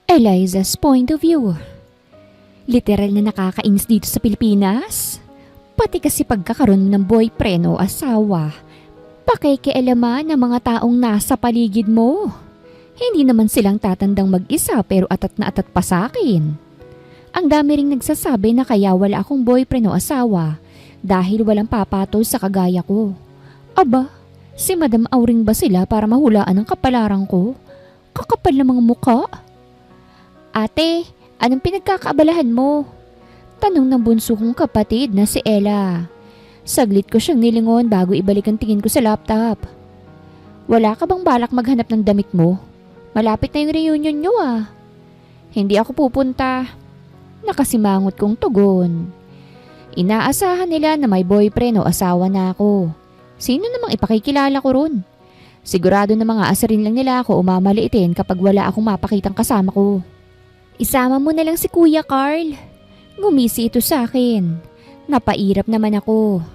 Eliza's point of view. Literal na nakakainis dito sa Pilipinas. Pati kasi pagkakaroon ng boyfriend o asawa, pakikialaman ng mga taong nasa paligid mo. Hindi naman silang tatandang mag-isa pero atat na atat pa sa akin. Ang dami ring nagsasabi na kaya wala akong boyfriend o asawa dahil walang papatol sa kagaya ko. Aba, si Madam Auring ba sila para mahulaan ang kapalaran ko? Kakapal na mga mukha. Ate, anong pinagkakaabalahan mo? Tanong ng bunso kong kapatid na si Ella. Saglit ko siyang nilingon bago ibalik ang tingin ko sa laptop. Wala ka bang balak maghanap ng damit mo? Malapit na yung reunion nyo ah. Hindi ako pupunta. Nakasimangot kong tugon. Inaasahan nila na may boyfriend o asawa na ako. Sino namang ipakikilala ko ron? Sigurado na mga asarin lang nila ako o mamaliitin kapag wala akong mapakitang kasama ko. Isama mo na lang si Kuya Carl. Ngumisi ito sa akin. Napairap naman ako.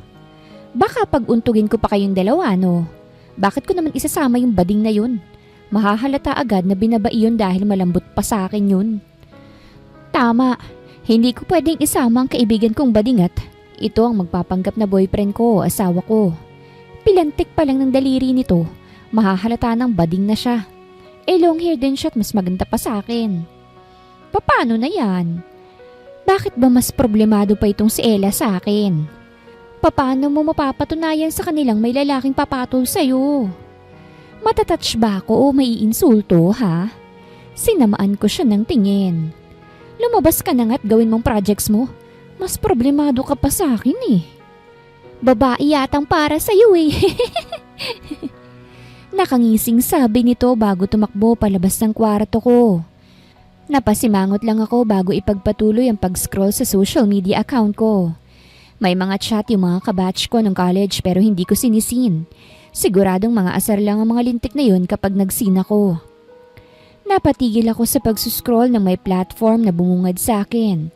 Baka pag-untugin ko pa kayong dalawa, no? Bakit ko naman isasama yung bading na yun? Mahahalata agad na binabai yun dahil malambot pa sa akin yun. Tama, hindi ko pwedeng isama ang kaibigan kong bading at ito ang magpapanggap na boyfriend ko o asawa ko. Pilantik pa lang ng daliri nito, mahahalata ng bading na siya. Long hair din siya at mas maganda pa sa akin. Paano na yan? Bakit ba mas problemado pa itong si Ella sa akin? Paano mo mapapatunayan sa kanilang may lalaking papatol sa'yo? Matatouch ba ako o may iinsulto ha? Sinamaan ko siya ng tingin. Lumabas ka na nga't gawin mong projects mo. Mas problemado ka pa sa akin eh. Babae yatang para sa'yo eh. Nakangising sabi nito bago tumakbo palabas ng kwarto ko. Napasimangot lang ako bago ipagpatuloy ang pag-scroll sa social media account ko. May mga chat yung mga kabatch ko nung college pero hindi ko sinisin. Siguradong mga asar lang ang mga lintik na yun kapag nagsin ako. Napatigil ako sa pag-scroll ng may platform na bumungad sa akin.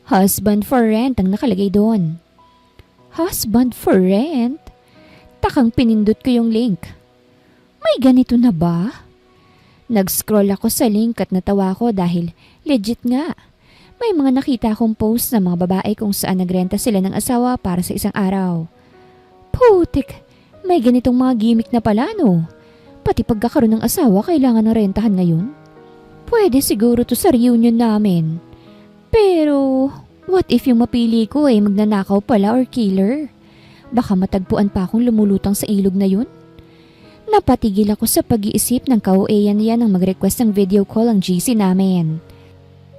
Husband for rent ang nakalagay doon. Husband for rent? Takang pinindot ko yung link. May ganito na ba? Nag-scroll ako sa link at natawa ko dahil legit nga. May mga nakita akong post ng mga babae kung saan nagrenta sila ng asawa para sa isang araw. Putik, may ganitong mga gimmick na pala no. Pati pagkakaroon ng asawa kailangan ng rentahan ngayon. Pwede siguro to sa reunion namin. Pero what if yung mapili ko ay magnanakaw pala or killer? Baka matagpuan pa akong lumulutang sa ilog na yun. Napatigil ako sa pag-iisip ng kaueyan niya nang mag-request ng video call ang GC namin.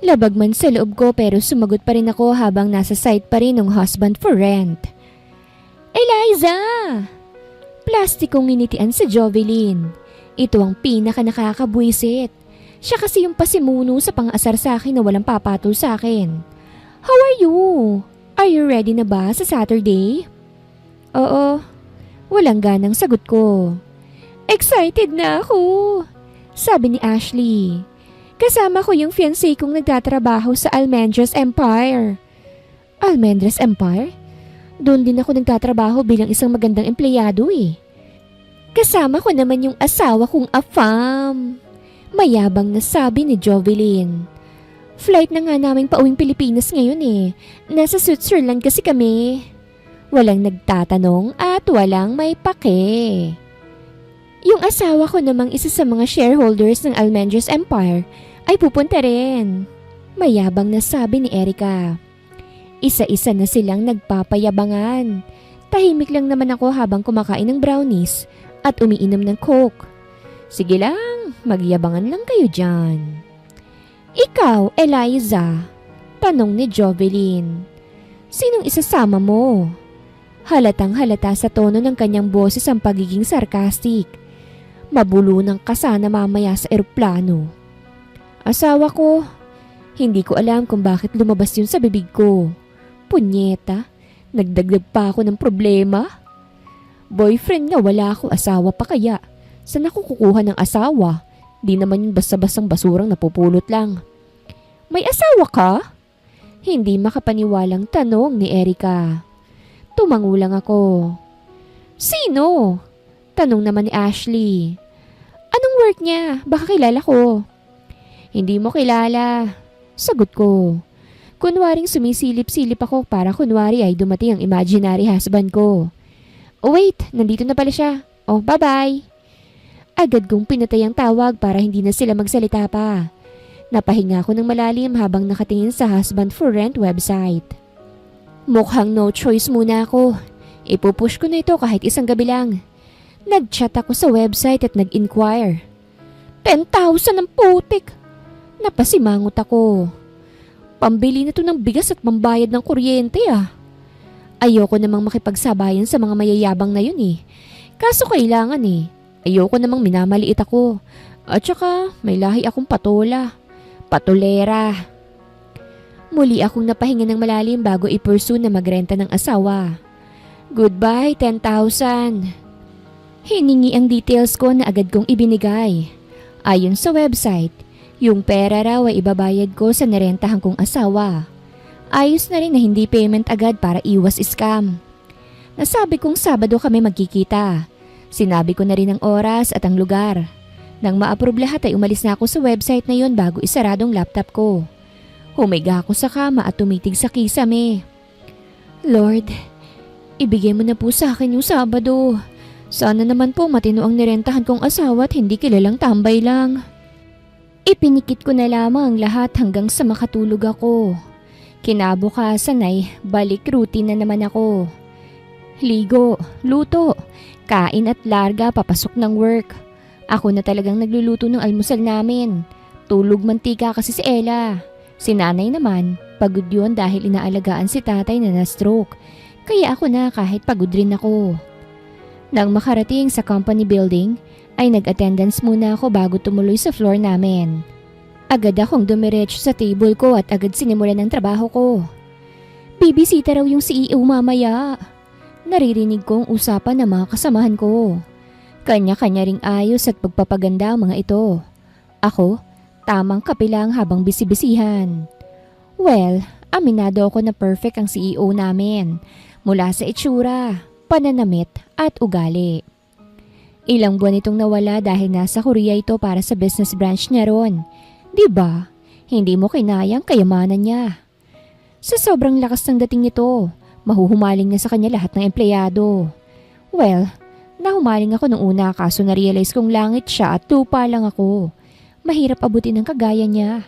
Labag man sa loob ko pero sumagot pa rin ako habang nasa site pa rin ng husband for rent. Eliza! Plastikong nginitian sa Jovelyn. Ito ang pinaka nakakabwisit. Siya kasi yung pasimuno sa pang-asar sa akin na walang papatol sa akin. How are you? Are you ready na ba sa Saturday? Oo. Walang ganang sagot ko. Excited na ako, sabi ni Ashley. Kasama ko yung fiancé kong nagtatrabaho sa Almendras Empire. Almendras Empire? Doon din ako nagtatrabaho bilang isang magandang empleyado eh. Kasama ko naman yung asawa kong afam. Mayabang na sabi ni Jovelyn. Flight na nga namin pauwing Pilipinas ngayon eh. Nasa Switzerland kasi kami. Walang nagtatanong at walang may pake. Yung asawa ko namang isa sa mga shareholders ng Almendras Empire ay pupunta rin. Mayabang na sabi ni Erica. Isa-isa na silang nagpapayabangan. Tahimik lang naman ako habang kumakain ng brownies at umiinom ng Coke. Sige lang, magyabangan lang kayo dyan. Ikaw, Eliza, tanong ni Jovelyn. Sinong isasama mo? Halatang halata sa tono ng kanyang boses ang pagiging sarcastic. Mabulunang ka sana mamaya sa eroplano. Asawa ko. Hindi ko alam kung bakit lumabas yun sa bibig ko. Punyeta, nagdagdag pa ako ng problema. Boyfriend nga wala ako, asawa pa kaya. Saan ako kukuha ng asawa? Di naman yung basta-bastang basurang napupulot lang. May asawa ka? Hindi makapaniwalang tanong ni Erica. Tumangulang ako. Sino? Tanong naman ni Ashley. Anong work niya? Baka kilala ko. Hindi mo kilala. Sagot ko. Kunwaring sumisilip-silip ako para kunwari ay dumating ang imaginary husband ko. Oh wait, nandito na pala siya. Oh, bye-bye. Agad kong pinatay ang tawag para hindi na sila magsalita pa. Napahinga ako ng malalim habang nakatingin sa husband for rent website. Mukhang no choice muna ako. Ipupush ko na ito kahit isang gabi lang. Nag-chat ako sa website at nag-inquire. 10,000 ang putik! Napasimangot ako. Pambili na to ng bigas at pambayad ng kuryente ah. Ayoko namang makipagsabayan sa mga mayayabang na yun eh. Kaso kailangan eh. Ayoko namang minamaliit ako. At saka may lahi akong patola. Patolera. Muli akong napahinga ng malalim bago i-pursue na magrenta ng asawa. Goodbye, 10,000. Hiningi ang details ko na agad kong ibinigay. Ayon sa website, yung pera raw ay ibabayad ko sa narentahan kong asawa. Ayos na rin na hindi payment agad para iwas scam. Nasabi kong Sabado kami magkikita. Sinabi ko na rin ang oras at ang lugar. Nang ma-approve lahat ay umalis na ako sa website na yon bago isaradong laptop ko. Humiga ako sa kama at tumitig sa kisame. Lord, ibigay mo na po sa akin yung Sabado. Sana naman po matino ang nirentahan kong asawa at hindi kilalang tambay lang. Ipinikit ko na lamang ang lahat hanggang sa makatulog ako. Kinabukasan ay balik routine na naman ako. Ligo, luto, kain at larga papasok ng work. Ako na talagang nagluluto ng almusal namin. Tulog mantika kasi si Ella. Si nanay naman, pagod yun dahil inaalagaan si tatay na na-stroke. Kaya ako na kahit pagod rin ako. Nang makarating sa company building, ay nag-attendance muna ako bago tumuloy sa floor namin. Agad akong dumiretso sa table ko at agad sinimulan ang trabaho ko. Bibisita raw yung CEO mamaya. Naririnig kong usapan ng mga kasamahan ko. Kanya-kanya ring ayos at pagpapaganda ang mga ito. Ako, tamang kapilang habang bisibisihan. Well, aminado ako na perfect ang CEO namin. Mula sa itsura, pananamit at ugali. Ilang buwan itong nawala dahil nasa Korea ito para sa business branch niya ron. Diba? Hindi mo kinayang kayamanan niya. Sa sobrang lakas ng dating nito, mahuhumaling na sa kanya lahat ng empleyado. Well, nahumaling ako nung una kaso na-realize kong langit siya at lupa lang ako. Mahirap abutin ang kagaya niya.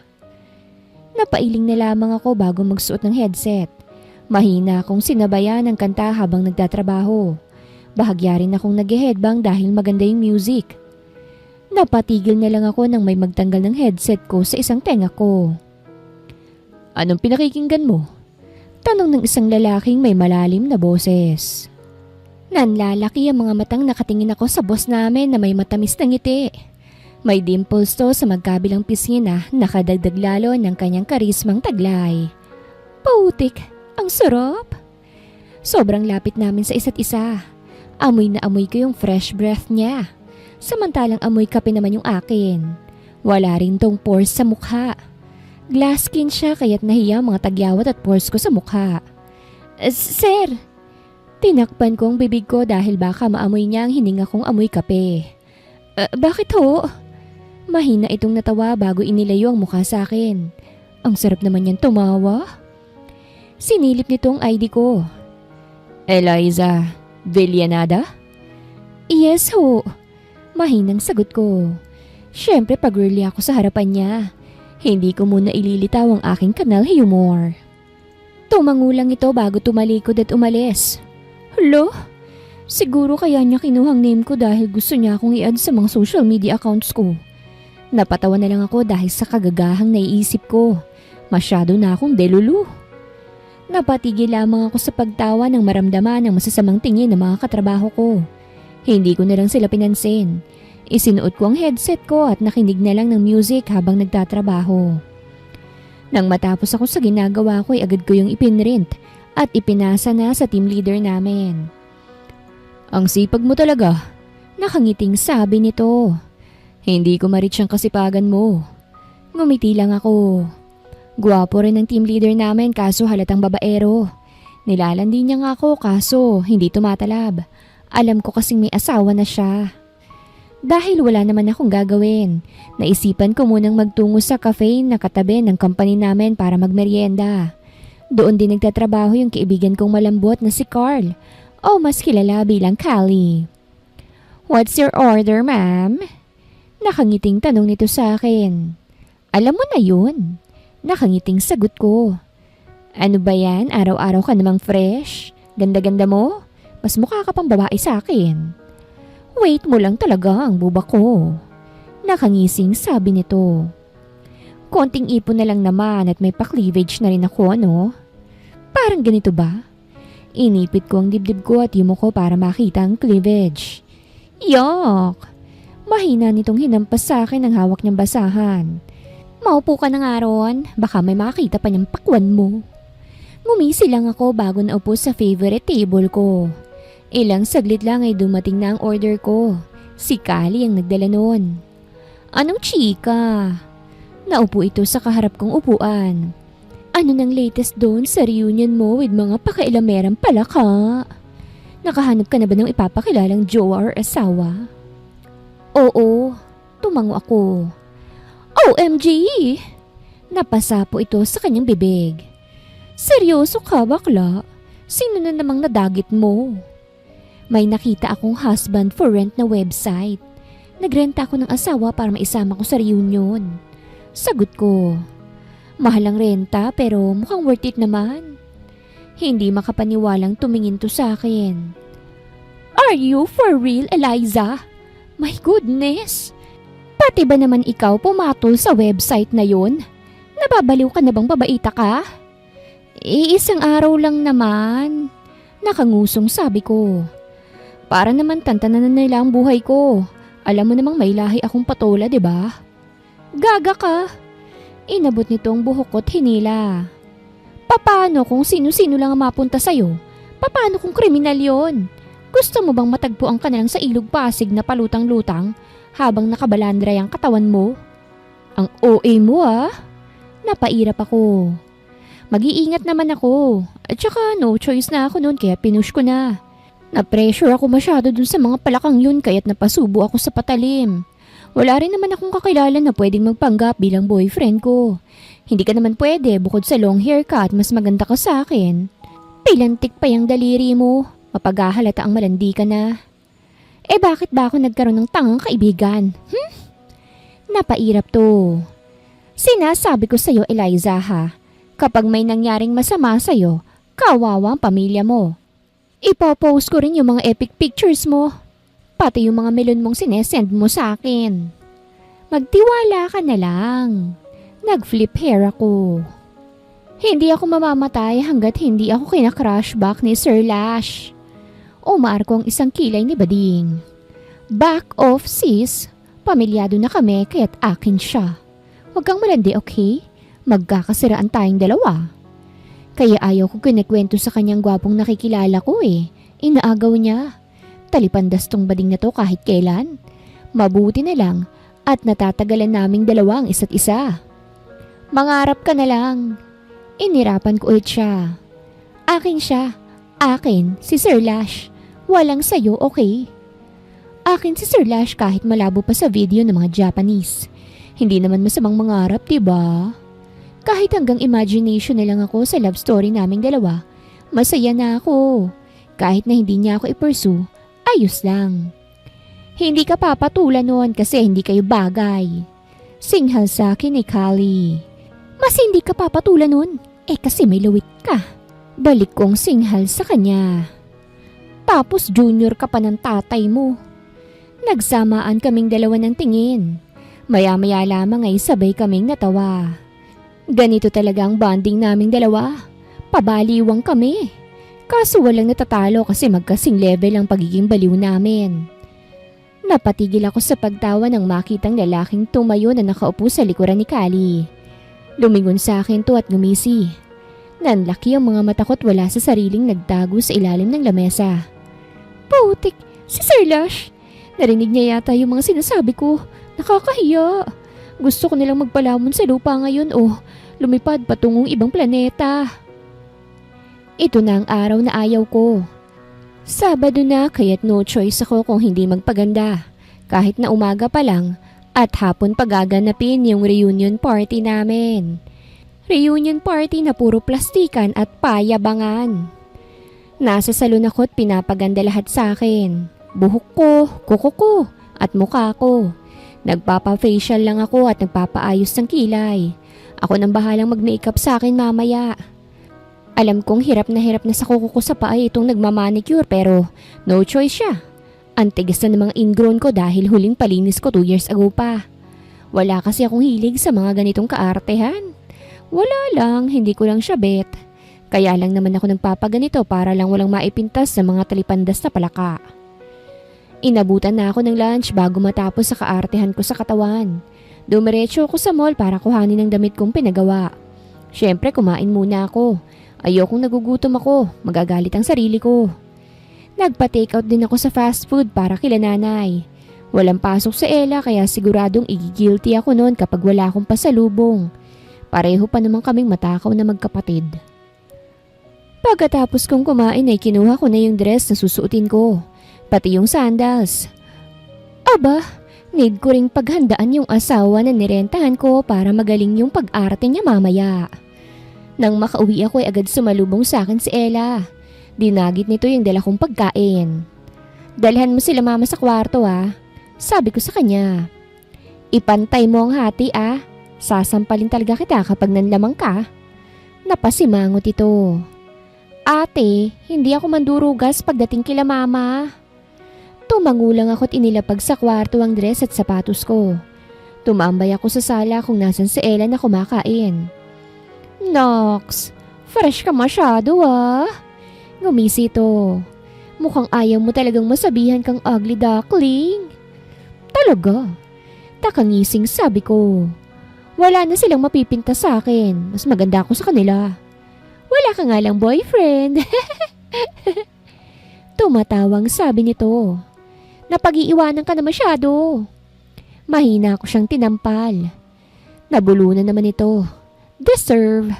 Napailing na lamang ako bago magsuot ng headset. Mahina akong sinabayan ng kanta habang nagtatrabaho. Bahagya rin akong nag-headbang dahil maganda yung music. Napatigil na lang ako nang may magtanggal ng headset ko sa isang tenga ko. Anong pinakikinggan mo? Tanong ng isang lalaking may malalim na boses. Nanlalaki ang mga matang nakatingin ako sa boss namin na may matamis na ngiti. May dimples to sa magkabilang pisngi na nakadagdag lalo ng kanyang karismang taglay. Pautik, ang sarap! Sobrang lapit namin sa isa't isa. Amoy na amoy ko yung fresh breath niya. Samantalang amoy kape naman yung akin. Wala rin tong pores sa mukha. Glass skin siya kaya't nahiya mga tagyawat at pores ko sa mukha. Sir! Tinakpan ko ang bibig ko dahil baka maamoy niya ang hininga kong amoy kape. Bakit ho? Mahina itong natawa bago inilayo ang mukha sa akin. Ang sarap naman niyang tumawa. Sinilip nitong ID ko. Eliza Villanada? Yes ho. Mahinang sagot ko. Siyempre pag-girly ako sa harapan niya. Hindi ko muna ililitaw ang aking kanal humor. Tumangulang ito bago tumalikod at umalis. Hello? Siguro kaya niya kinuhang name ko dahil gusto niya akong i-add sa mga social media accounts ko. Napatawa na lang ako dahil sa kagagahang naiisip ko. Masyado na akong delulu. Napatigil lamang ako sa pagtawa nang maramdaman ang masasamang tingin ng mga katrabaho ko. Hindi ko na lang sila pinansin. Isinuot ko ang headset ko at nakinig na lang ng music habang nagtatrabaho. Nang matapos ako sa ginagawa ko ay agad ko yung ipinrint at ipinasa na sa team leader namin. Ang sipag mo talaga, nakangiting sabi nito. Hindi ko ma-reach ang kasipagan mo. Ngumiti lang ako. Guwapo rin ang team leader namin kaso halatang babaero. Nilalandi niya nga ako kaso hindi tumatalab. Alam ko kasing may asawa na siya. Dahil wala naman akong gagawin, naisipan ko munang magtungo sa cafe na katabi ng company namin para magmerienda. Doon din nagtatrabaho yung kaibigan kong malambot na si Carl, o mas kilala bilang Callie. "What's your order, ma'am?" Nakangiting tanong nito sa akin. "Alam mo na yun." Nakangiting sagot ko. "Ano ba yan? Araw-araw ka namang fresh. Ganda-ganda mo. Mas mukha ka pang babae sa akin." "Wait mo lang talaga ang buba ko." Nakangising sabi nito. "Konting ipon na lang naman at may pa-cleavage na rin ako, ano?" "Parang ganito ba?" Inipit ko ang dibdib ko at yumo ko para makita ang cleavage. Yuck! Mahina nitong hinampas sa akin ang hawak niyang basahan. "Maupo ka na nga ron, baka may makita pa niyang pakwan mo." Ngumisi lang ako bago naupo sa favorite table ko. Ilang saglit lang ay dumating na ang order ko. Si Callie ang nagdala noon. "Anong chika?" Naupo ito sa kaharap kong upuan. "Ano nang latest doon sa reunion mo with mga pakailamerang palaka? Nakahanap ka na ba ng ipapakilalang jowa or asawa?" "Oo," tumango ako. "OMG!" Napasapo ito sa kanyang bibig. "Seryoso ka, bakla? Sino na namang nadagit mo?" "May nakita akong husband for rent na website. Nagrenta ako ng asawa para maisama ko sa reunion." Sagot ko. Mahal ang renta pero mukhang worth it naman. Hindi makapaniwalang tumingin to sa akin. "Are you for real, Eliza? My goodness! Pati ba naman ikaw pumatol sa website na yun? Nababaliw ka na bang babaita ka?" "Isang araw lang naman." Nakangusong sabi ko. "Para naman tantanan na nila ang buhay ko. Alam mo namang may lahi akong patola, di ba?" "Gaga ka." Inabot nito ang buhok ko't hinila. "Paano kung sino-sino lang ang mapunta sa'yo? Paano kung kriminal yon? Gusto mo bang matagpuan ka na lang sa ilog Pasig na palutang-lutang habang nakabalandray ang katawan mo?" "Ang OA mo ah." Napairap ako. Mag-iingat naman ako. At saka no choice na ako noon kaya pinush ko na. Na-pressure ako masyado dun sa mga palakang yun kaya't napasubo ako sa patalim. Wala rin naman akong kakilala na pwedeng magpanggap bilang boyfriend ko. Hindi ka naman pwede bukod sa long haircut mas maganda ka sa akin. Pilantik pa yung daliri mo. Mapaghahalata ang malandi ka na. Bakit ba ako nagkaroon ng tangang kaibigan? Napairap to. Sinasabi ko sa'yo, Eliza ha. Kapag may nangyaring masama sa'yo, kawawa ang pamilya mo. Ipopost ko rin yung mga epic pictures mo. Pati yung mga melon mong sinesend mo sa akin. Magtiwala ka na lang." Nag-flip hair ako. Hindi ako mamamatay hanggat hindi ako kinakrush back ni Sir Lash. Umar ko ang isang kilay ni Bading. "Back off sis. Pamilyado na kami kaya't akin siya. Huwag kang malandi, okay? Magkakasiraan tayong dalawa." Kaya ayaw ko kinikwento sa kanyang gwapong nakikilala ko eh. Inaagaw niya. Talipandas tong Bading na to kahit kailan. Mabuti na lang at natatagalan naming dalawa ang isa't isa. "Mangarap ka na lang." Inirapan ko ulit siya. "Akin siya. Akin, si Sir Lash. Walang sayo, okay?" Akin si Sir Lash kahit malabo pa sa video ng mga Japanese. Hindi naman masamang mangarap, diba? Kahit hanggang imagination na lang ako sa love story naming dalawa, masaya na ako. Kahit na hindi niya ako i-pursue, ayos lang. Hindi ka papatulan noon kasi hindi kayo bagay. Singhal sa akin ni Callie. Mas hindi ka papatulan noon, kasi may lawit ka. Balik kong singhal sa kanya. Tapos junior ka pa ng tatay mo. Nagsamaan kaming dalawa ng tingin. Maya-maya lamang ay sabay kaming natawa. Ganito talaga ang bonding naming dalawa. Pabaliwang kami. Kaso walang natatalo kasi magkasing level ang pagiging baliw namin. Napatigil ako sa pagtawa nang makitang lalaking tumayo na nakaupo sa likuran ni Callie. Lumingon sa akin to at ngumisi. Nanlaki ang mga mata ko't wala sa sariling nagtago sa ilalim ng lamesa. "Putik, si Sir Lash." Narinig niya yata yung mga sinasabi ko. Nakakahiya. Gusto ko nilang magpalamon sa lupa ngayon o lumipad patungong ibang planeta. Ito na ang araw na ayaw ko. Sabado na kaya't no choice ako kung hindi magpaganda. Kahit na umaga pa lang at hapon pagaganapin yung reunion party namin. Reunion party na puro plastikan at payabangan. Nasa salon ako at pinapaganda lahat sa akin. Buhok ko, kuko ko, at mukha ko. Nagpapa-facial lang ako at nagpapaayos ng kilay. Ako nang bahalang mag-makeup sa akin mamaya. Alam kong hirap na sa kuko ko sa paa itong nagmamanicure pero no choice siya. Ang tigas na ng mga ingrown ko dahil huling palinis ko 2 years ago pa. Wala kasi akong hilig sa mga ganitong kaartehan. Wala lang, hindi ko lang siya bet. Kaya lang naman ako nagpapaganito para lang walang maipintas sa mga talipandas na palaka. Inabutan na ako ng lunch bago matapos sa kaartehan ko sa katawan. Dumiretso ako sa mall para kuhanin ang damit kong pinagawa. Siyempre kumain muna ako. Ayokong nagugutom ako, magagalit ang sarili ko. Nagpa-take out din ako sa fast food para kila nanay. Walang pasok sa Ella kaya siguradong igigilty ako noon kapag wala akong pasalubong. Pareho pa naman kaming matakaw na magkapatid. Pagkatapos kong kumain ay kinuha ko na yung dress na susuotin ko, pati yung sandals. Aba, need ko ring paghandaan yung asawa na nirentahan ko para magaling yung pag-arte niya mamaya. Nang makauwi ako ay agad sumalubong sa akin si Ella. Dinagit nito yung dala kong pagkain. Dalhan mo sila mama sa kwarto sabi ko sa kanya. Ipantay mo ang hati sasampalin talaga kita kapag nanlamang ka. Napasimangot ito. Ate, hindi ako mandurugas pagdating kila mama. Tumangulang ako at inilapag sa kwarto ang dress at sapatos ko. Tumambay ako sa sala kung nasan si Ella na kumakain. Nox, fresh ka masyado Ngumisi ito. Mukhang ayaw mo talagang masabihan kang ugly duckling. Talaga? Takangising sabi ko. Wala na silang mapipinta sa akin. Mas maganda ako sa kanila. Wala ka nga lang boyfriend. Tumatawang sabi nito. Napag-iiwanan ka na masyado. Mahina ako siyang tinampal. Nabulunan naman ito. Deserve.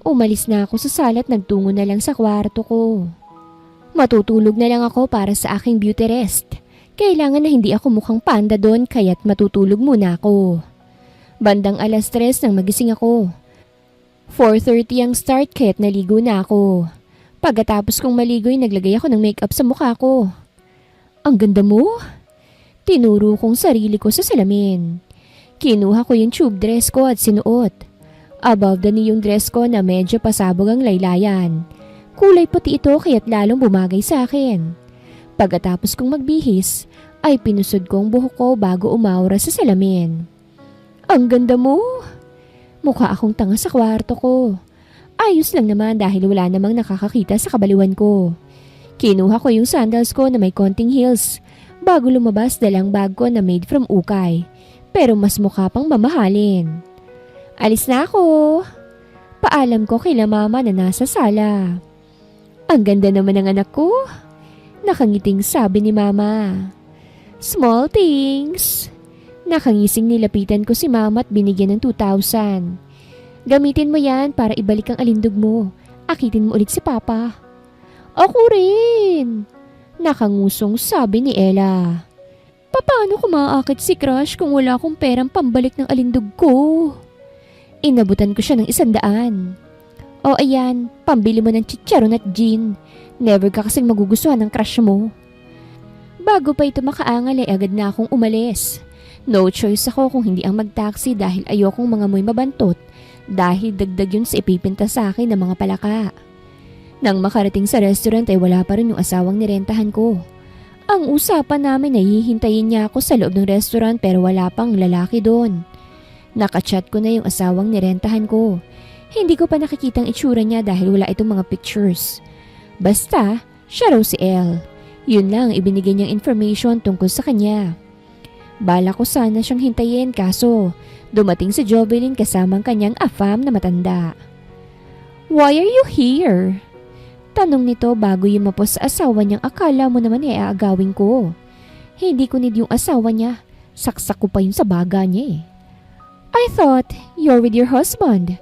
Umalis na ako sa sala at nagtungo na lang sa kwarto ko. Matutulog na lang ako para sa aking beauty rest. Kailangan na hindi ako mukhang panda doon kaya't matutulog muna ako. Bandang 3:00 nang magising ako. 4:30 ang start kaya't naligo na ako. Pagkatapos kong maligo'y naglagay ako ng makeup sa mukha ko. Ang ganda mo? Tinuro kong sarili ko sa salamin. Kinuha ko yung tube dress ko at sinuot. Above the knee yung dress ko na medyo pasabog ang laylayan. Kulay puti ito kaya't lalong bumagay sa akin. Pagkatapos kong magbihis, ay pinusod ko ang buhok ko bago umawra sa salamin. Ang ganda mo! Mukha akong tanga sa kwarto ko. Ayos lang naman dahil wala namang nakakakita sa kabaliwan ko. Kinuha ko yung sandals ko na may konting heels. Bago lumabas dalang bag ko na made from ukay. Pero mas mukha pang mamahalin. Alis na ako. Paalam ko kila mama na nasa sala. Ang ganda naman ng anak ko. Nakangiting sabi ni mama. Small things. Nakangising nilapitan ko si mama at binigyan ng 2,000. Gamitin mo yan para ibalik ang alindog mo. Akitin mo ulit si papa. Ako rin. Nakangusong sabi ni Ella. Paano ko maaakit si Crush kung wala akong perang pambalik ng alindog ko? Inabutan ko siya ng 100. O ayan, pambili mo ng chicharon at gin. Never ka kasing magugustuhan ng crush mo. Bago pa ito makaangal ay agad na akong umalis. No choice ako kung hindi ang mag-taxi dahil ayokong mga moy mabantot dahil dagdag yun sa ipipinta sa akin ng mga palaka. Nang makarating sa restaurant ay wala pa rin yung asawang nirentahan ko. Ang usapan namin ay hihintayin niya ako sa loob ng restaurant pero wala pang lalaki doon. Nakachat ko na yung asawang nirentahan ko. Hindi ko pa nakikitang itsura niya dahil wala itong mga pictures. Basta, siya raw si Elle. Yun lang ibinigay niyang information tungkol sa kanya. Bala ko sana siyang hintayin kaso dumating si Jovelyn kasamang kanyang afam na matanda. Why are you here? Tanong nito bago yumapos sa asawa niyang akala mo naman ay aagawin ko. Hindi ko need yung asawa niya. Saksak ko pa yun sa baga niya I thought you're with your husband.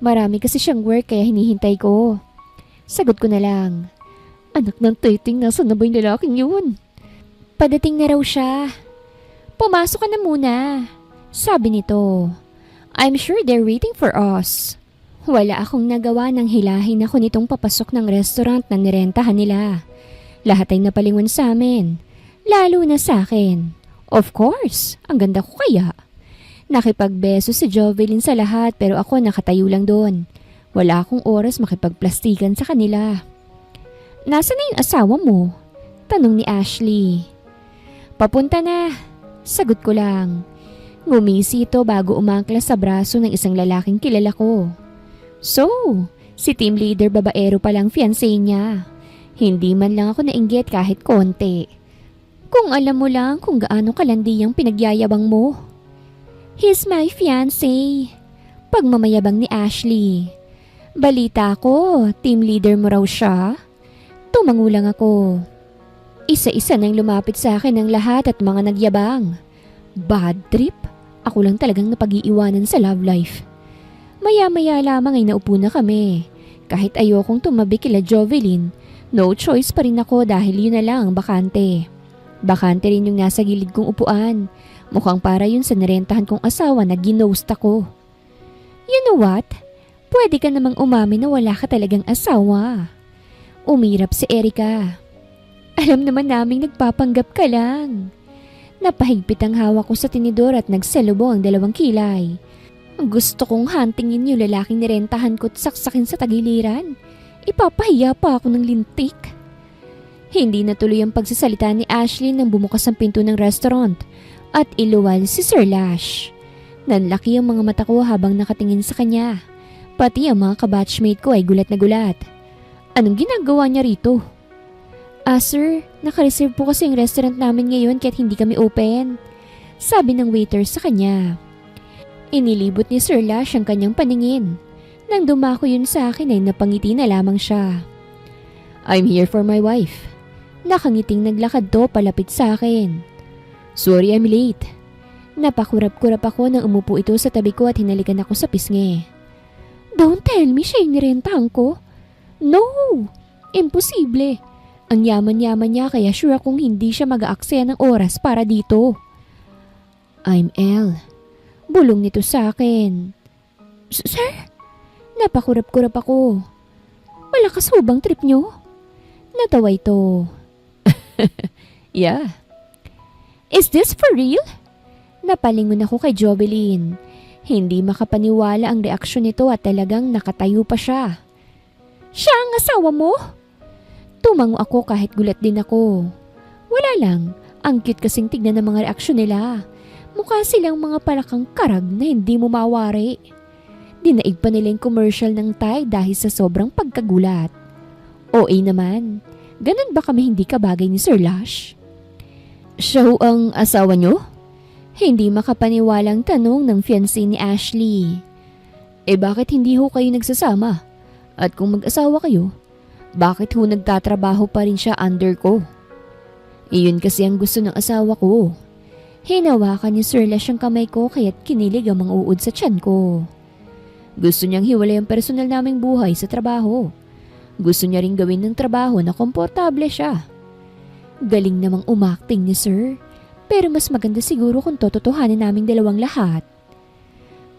Marami kasi siyang work kaya hinihintay ko. Sagot ko na lang. Anak ng titing, nasa na ba yung lalaking yun? Padating na raw siya. Pumasok ka na muna, sabi nito. I'm sure they're waiting for us. Wala akong nagawa nang hilahin ako nitong papasok ng restaurant na nirentahan nila. Lahat ay napalingon sa amin, lalo na sa akin. Of course, ang ganda ko kaya. Nakipagbeso si Jovelyn sa lahat pero ako nakatayo lang doon. Wala akong oras makipagplastikan sa kanila. Nasaan na yung asawa mo? Tanong ni Ashley. Papunta na, sagot ko lang. Ngumisi ito bago umangklas sa braso ng isang lalaking kilala ko. So, si team leader babaero palang fiancé niya. Hindi man lang ako nainggit kahit konti. Kung alam mo lang kung gaano kalandi ang pinagyayabang mo. He's my fiancé. Pagmamayabang ni Ashley. Balita ko, team leader mo raw siya. Tumangulang ako. Isa-isa nang lumapit sa akin ang lahat at mga nagyabang. Bad trip? Ako lang talagang napag-iiwanan sa love life. Maya-maya lamang ay naupo na kami. Kahit ayokong tumabi kila Jovelyn, no choice pa rin ako dahil yun na lang ang bakante. Bakante rin yung nasa gilid kong upuan. Mukhang para yun sa narentahan kong asawa na ginost ako. You know what? Pwede ka namang umamin na wala ka talagang asawa. Umirap si Erica. Alam naman naming nagpapanggap ka lang. Napahigpit ang hawak ko sa tinidor at nagsalubong ang dalawang kilay. Gusto kong huntingin yung lalaking nirentahan ko at saksakin sa tagiliran. Ipapahiya pa ako ng lintik. Hindi natuloy ang pagsasalita ni Ashley nang bumukas ang pinto ng restaurant at iluwal si Sir Lash. Nanlaki ang mga mata ko habang nakatingin sa kanya. Pati ang mga kabatchmate ko ay gulat na gulat. Anong ginagawa niya rito? Sir, naka-reserve po kasi yung restaurant namin ngayon kahit hindi kami open. Sabi ng waiter sa kanya. Inilibot ni Sir Lash ang kanyang paningin. Nang dumako yun sa akin ay napangiti na lamang siya. I'm here for my wife. Nakangiting naglakad to palapit sa akin. Sorry I'm late. Napakurap-kurap ako nang umupo ito sa tabi ko at hinalikan ako sa pisngi. Don't tell me siya yung nirentahan ko. No! Imposible. Ang yaman-yaman niya kaya sure akong hindi siya mag-aaksaya ng oras para dito. I'm Elle. Bulong nito sa akin. Sir? Napakurap-kurap ako. Malakas ho bang trip nyo? Natawa ito. Yeah. Is this for real? Napalingon ako kay Jovelyn. Hindi makapaniwala ang reaksyon nito at talagang nakatayo pa siya. Siya ang asawa mo? Tumango ako kahit gulat din ako. Wala lang, ang cute kasing tignan ng mga reaksyon nila. Mukha silang mga palakang karag na hindi mo mawari. Dinaig pa nila yung commercial ng Tide dahil sa sobrang pagkagulat. OA naman, ganun ba kami hindi kabagay ni Sir Lash? Siya ho ang asawa nyo? Hindi makapaniwalang tanong ng fiancé ni Ashley. Bakit hindi ho kayo nagsasama? At kung mag-asawa kayo, bakit ho nagtatrabaho pa rin siya under ko? Iyon kasi ang gusto ng asawa ko. Hinawakan ni Sir Lash ang kamay ko kaya't kinilig ang mga uod sa tiyan ko. Gusto niyang hiwalay ang personal naming buhay sa trabaho. Gusto niya ring gawin ng trabaho na komportable siya. Galing namang umakting ni Sir, pero mas maganda siguro kung tototohanin naming dalawang lahat.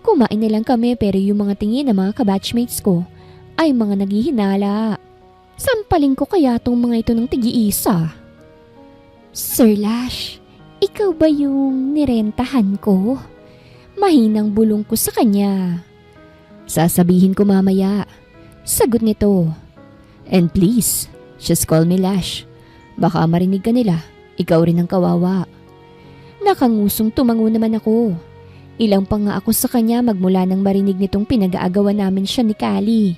Kumain na lang kami pero yung mga tingin ng mga kabatchmates ko ay mga naghihinala. Sampaling ko kaya tong mga ito ng tig-iisa? Sir Lash, ikaw ba yung nirentahan ko? Mahinang bulong ko sa kanya. Sasabihin ko mamaya. Sagot nito. And please, just call me Lash. Baka marinig ka nila, ikaw rin ang kawawa. Nakangusong tumango naman ako. Ilang pa nga ako sa kanya magmula nang marinig nitong pinag-aagawan namin siya ni Kali.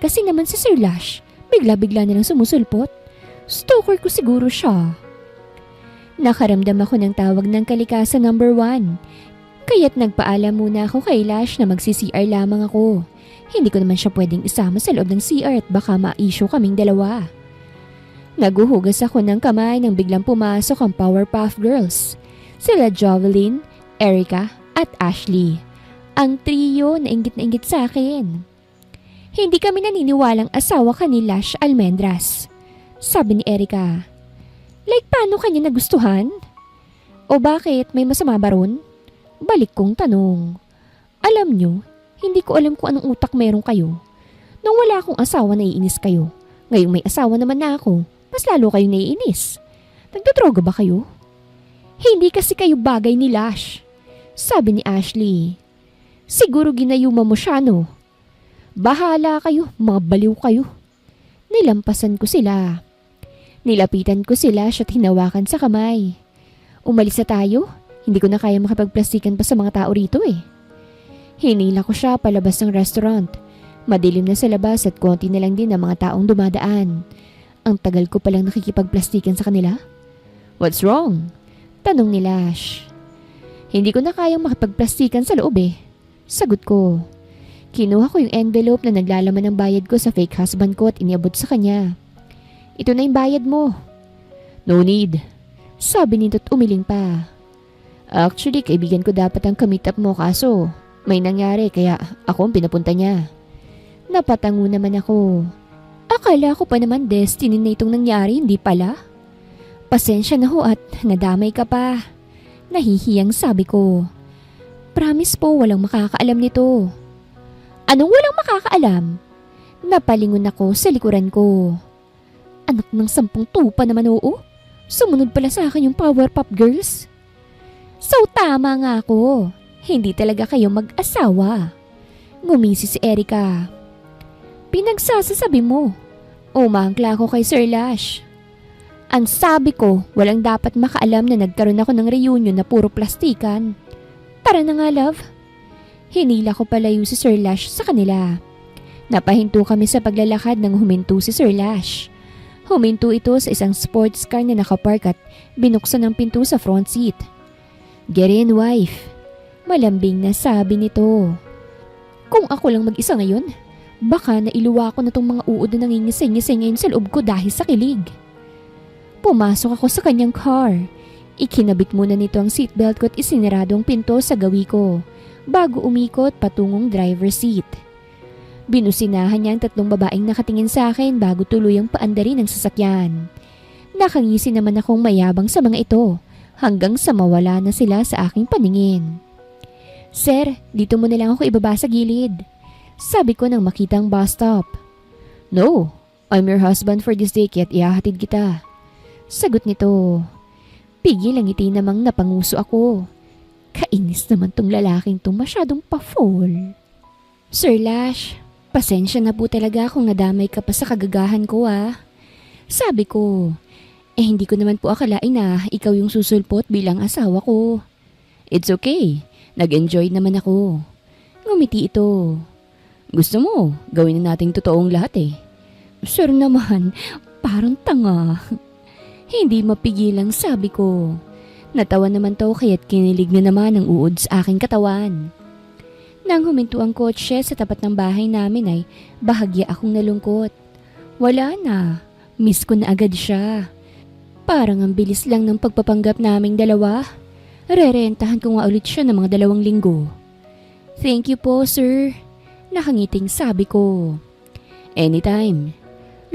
Kasi naman si Sir Lash, bigla-bigla nilang sumusulpot. Stalker ko siguro siya. Nakaramdam ako ng tawag ng kalikasan number 1. Kaya't nagpaalam muna ako kay Lash na magsi-CR lamang ako. Hindi ko naman siya pwedeng isama sa loob ng CR at baka ma-issue kaming dalawa. Naguhugas ako ng kamay nang biglang pumasok ang Powerpuff Girls. Sila Jovelyn, Erica at Ashley. Ang trio na inggit sa akin. Hindi kami naniniwalang asawa ka ni Lash Almendras. Sabi ni Erica. Like paano kanya nagustuhan? O bakit may masama ba ron? Balik kong tanong. Alam nyo, hindi ko alam kung anong utak meron kayo. Nung wala akong asawa naiinis kayo. Ngayong may asawa naman na ako, mas lalo kayo naiinis. Nagdodroga ba kayo? Hindi kasi kayo bagay ni Lash. Sabi ni Ashley. Siguro ginayuma mo siya no? Bahala kayo, mga baliw kayo. Nilampasan ko sila. Nilapitan ko sila at hinawakan sa kamay. Umalis na tayo? Hindi ko na kaya makapagplastikan pa sa mga tao rito eh. Hinila ko siya palabas ng restaurant. Madilim na sa labas at konti na lang din ang mga taong dumadaan. Ang tagal ko palang nakikipagplastikan sa kanila. What's wrong? Tanong ni Lash. Hindi ko na kayang makipagplastikan sa loob eh. Sagot ko. Kinuha ko yung envelope na naglalaman ng bayad ko sa fake husband ko at iniabot sa kanya. Ito na yung bayad mo. No need. Sabi nito at umiling pa. Actually, kaibigan ko dapat ang ka-meet up mo kaso may nangyari kaya ako ang pinapunta niya. Napatango naman ako. Akala ko pa naman destiny na itong nangyari, hindi pala. Pasensya na ho at nadamay ka pa. Nahihiyang sabi ko. Promise po walang makakaalam nito. Anong walang makakaalam? Napalingon ako sa likuran ko. Anak ng 10 tupa naman oo. Sumunod pala sa akin yung Powerpuff Girls. So tama nga ako. Hindi talaga kayo mag-asawa. Ngumisi si Erica. Pinagsasasabi mo. Umangkla ako kay Sir Lash. Ang sabi ko, walang dapat makaalam na nagkaroon ako ng reunion na puro plastikan. Tara na nga love. Hinila ko palayo si Sir Lash sa kanila. Napahinto kami sa paglalakad nang huminto si Sir Lash. Huminto ito sa isang sports car na nakapark at binuksan ang pinto sa front seat. Get in, wife. Malambing na sabi nito. Kung ako lang mag-isa ngayon, baka nailuwa ko na tong mga uod na nangingisay-ngisay ngayon sa loob ko dahil sa kilig. Pumasok ako sa kanyang car. Ikinabit muna nito ang seatbelt ko at isinarado ang pinto sa gawi ko bago umikot patungong driver's seat. Binusinahan niya ang 3 babaeng nakatingin sa akin bago tuluyang paandarin ang sasakyan. Nakangisi naman akong mayabang sa mga ito hanggang sa mawala na sila sa aking paningin. Sir, dito mo na lang ako ibaba sa gilid. Sabi ko nang makita ang bus stop. No, I'm your husband for this day kaya't ihahatid kita. Sagot nito. Pigil ang ngiti namang napanguso ako. Kainis naman tong lalaking to, masyadong pa-fall. Sir Lash, pasensya na po talaga kung nadamay ka pa sa kagagahan ko ah. Sabi ko, hindi ko naman po akalain na ikaw yung susulpot bilang asawa ko. It's okay, nag-enjoy naman ako. Ngumiti ito. Gusto mo, gawin na nating totoong lahat eh. Sir naman, parang tanga. Hindi mapigilang sabi ko. Natawa naman to kaya't kinilig na naman ang uod sa aking katawan. Nang huminto ang kotse sa tapat ng bahay namin ay bahagya akong nalungkot. Wala na, miss ko na agad siya. Parang ang bilis lang ng pagpapanggap naming dalawa. Rerentahan ko nga ulit siya ng mga 2 linggo. Thank you po sir. Nakangiting sabi ko. Anytime.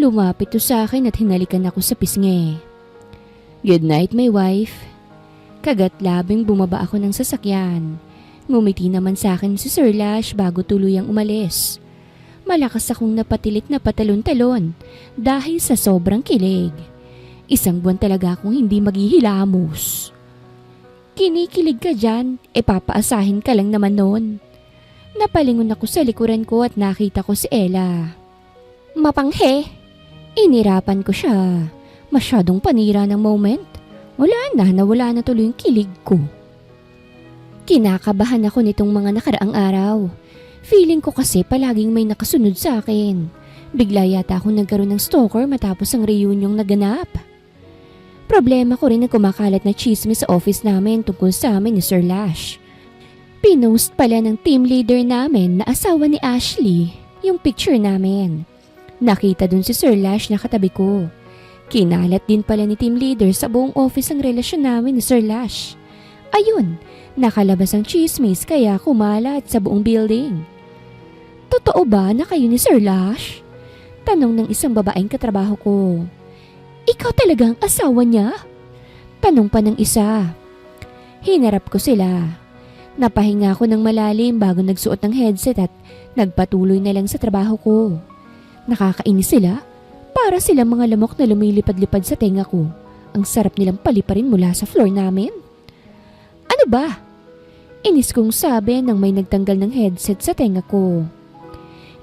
Lumapit to sa akin at hinalikan ako sa pisngi. Good night my wife. Kagat-labing bumaba ako ng sasakyan. Ngumiti naman sa akin si Sir Lash bago tuluyang umalis. Malakas akong napatilit na patalon-talon dahil sa sobrang kilig. Isang buwan talaga akong hindi maghihilamos. Kinikilig ka dyan, papaasahin ka lang naman noon. Napalingon ako sa likuran ko at nakita ko si Ella. Mapanghe! Inirapan ko siya. Masyadong panira ng moment. Nawala na tuloy yung kilig ko. Kinakabahan ako nitong mga nakaraang araw. Feeling ko kasi palaging may nakasunod sa akin. Bigla yata akong nagkaroon ng stalker matapos ang reunion naganap. Problema ko rin na kumakalat na chismis sa office namin tungkol sa amin ni Sir Lash. Pinost pala ng team leader namin na asawa ni Ashley yung picture namin. Nakita dun si Sir Lash na katabi ko. Kinalat din pala ni team leader sa buong office ang relasyon namin ni Sir Lash. Ayun, nakalabas ang chismis kaya kumalat sa buong building. Totoo ba na kayo ni Sir Lash? Tanong ng isang babaeng katrabaho ko. Ikaw talagang asawa niya? Tanong pa ng isa. Hinarap ko sila. Napahinga ako ng malalim bago nagsuot ng headset at nagpatuloy na lang sa trabaho ko. Nakakainis sila. Para silang mga lamok na lumilipad-lipad sa tenga ko. Ang sarap nilang paliparin mula sa floor namin. Ano ba? Inis kong sabi nang may nagtanggal ng headset sa tenga ko.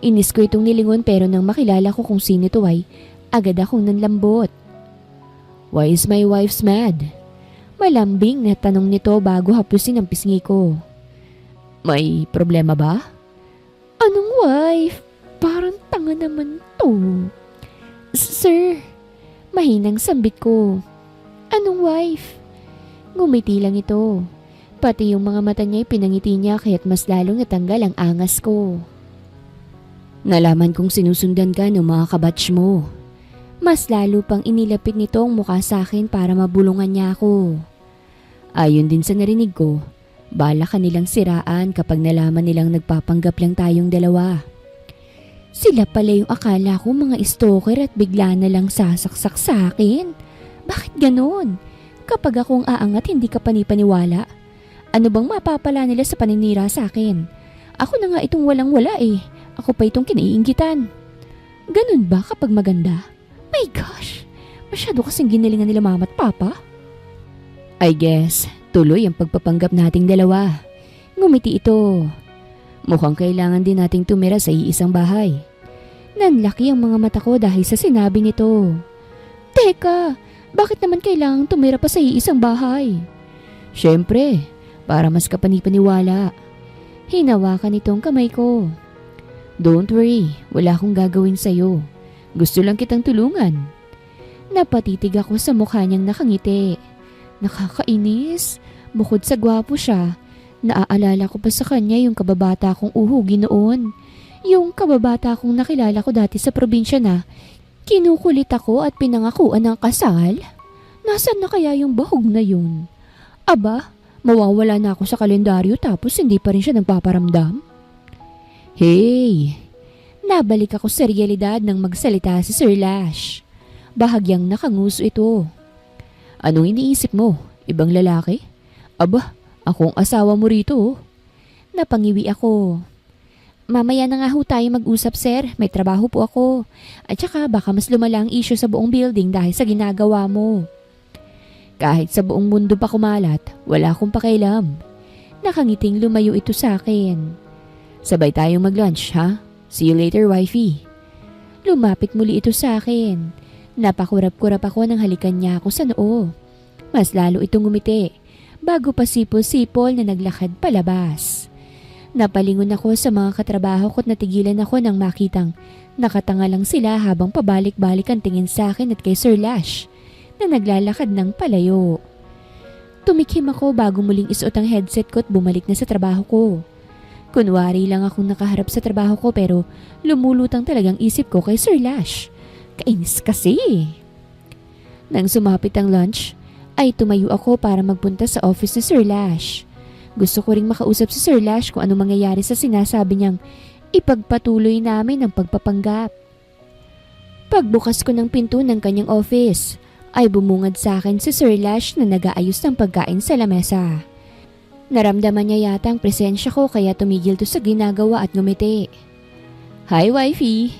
Inis ko itong nilingon pero nang makilala ko kung sino ito ay agad akong nanlambot. Why is my wife's mad? Malambing na tanong nito bago hapusin ang pisngi ko. May problema ba? Anong wife? Parang tanga naman to. Sir, mahinang sambit ko. Anong wife? Ngumiti lang ito. Pati yung mga mata niya pinangiti niya kaya't mas lalong natanggal ang angas ko. Nalaman kong sinusundan ka ng mga kabatch mo. Mas lalo pang inilapit nito ang mukha sa akin para mabulungan niya ako. Ayon din sa narinig ko, bala ka nilang siraan kapag nalaman nilang nagpapanggap lang tayong dalawa. Sila pala yung akala ko mga stalker at bigla na lang sasaksak sa akin. Bakit ganon? Kapag akong aangat hindi ka panipaniwala. Ano bang mapapala nila sa paninira sa akin? Ako na nga itong walang-wala eh. Ako pa itong kinaiinggitan. Ganun ba kapag maganda? My gosh, masyado kasing ginalingan nila mama at papa. I guess, tuloy ang pagpapanggap nating dalawa. Ngumiti ito. Mukhang kailangan din nating tumira sa iisang bahay. Nanlaki ang mga mata ko dahil sa sinabi nito. Teka, bakit naman kailangan tumira pa sa iisang bahay? Siyempre, para mas kapanipaniwala. Hinawakan itong kamay ko. Don't worry, wala akong gagawin sa'yo. Gusto lang kitang tulungan. Napatitig ako sa mukha niyang nakangiti. Nakakainis. Bukod sa gwapo siya, naaalala ko pa sa kanya yung kababata kong uhugi noon. Yung kababata kong nakilala ko dati sa probinsya na kinukulit ako at pinangakuan ng kasal. Nasaan na kaya yung bahog na yun? Aba, mawawala na ako sa kalendaryo tapos hindi pa rin siya nagpaparamdam. Hey! Nabalik ako sa realidad nang magsalita si Sir Lash. Bahagyang nakanguso ito. Anong iniisip mo? Ibang lalaki? Aba, akong asawa mo rito. Napangiwi ako. Mamaya na nga ho tayo mag-usap, sir. May trabaho po ako. At saka baka mas lumala ang issue sa buong building dahil sa ginagawa mo. Kahit sa buong mundo pa kumalat, wala akong pakialam. Nakangiting lumayo ito sa akin. Sabay tayong mag-lunch, ha? See you later, wifey. Lumapit muli ito sa akin. Napakurap-kurap ako nang halikan niya ako sa noo. Mas lalo itong ngumiti, bago pa sipol-sipol na naglakad palabas. Napalingon ako sa mga katrabaho ko at natigilan ako nang makitang nakatanga lang sila habang pabalik-balik ang tingin sa akin at kay Sir Lash na naglalakad ng palayo. Tumikhim ako bago muling isuot ang headset ko at bumalik na sa trabaho ko. Kunwari lang akong nakaharap sa trabaho ko pero lumulutang talagang isip ko kay Sir Lash. Kainis kasi. Nang sumapit ang lunch, ay tumayo ako para magpunta sa office ni Sir Lash. Gusto ko ring makausap si Sir Lash kung ano mangyayari sa sinasabi niyang ipagpatuloy namin ang pagpapanggap. Pagbukas ko ng pinto ng kanyang office, ay bumungad sa akin si Sir Lash na nag-aayos ng pagkain sa lamesa. Naramdaman niya yata ang presensya ko kaya tumigil to sa ginagawa at ngumiti. Hi, wifey!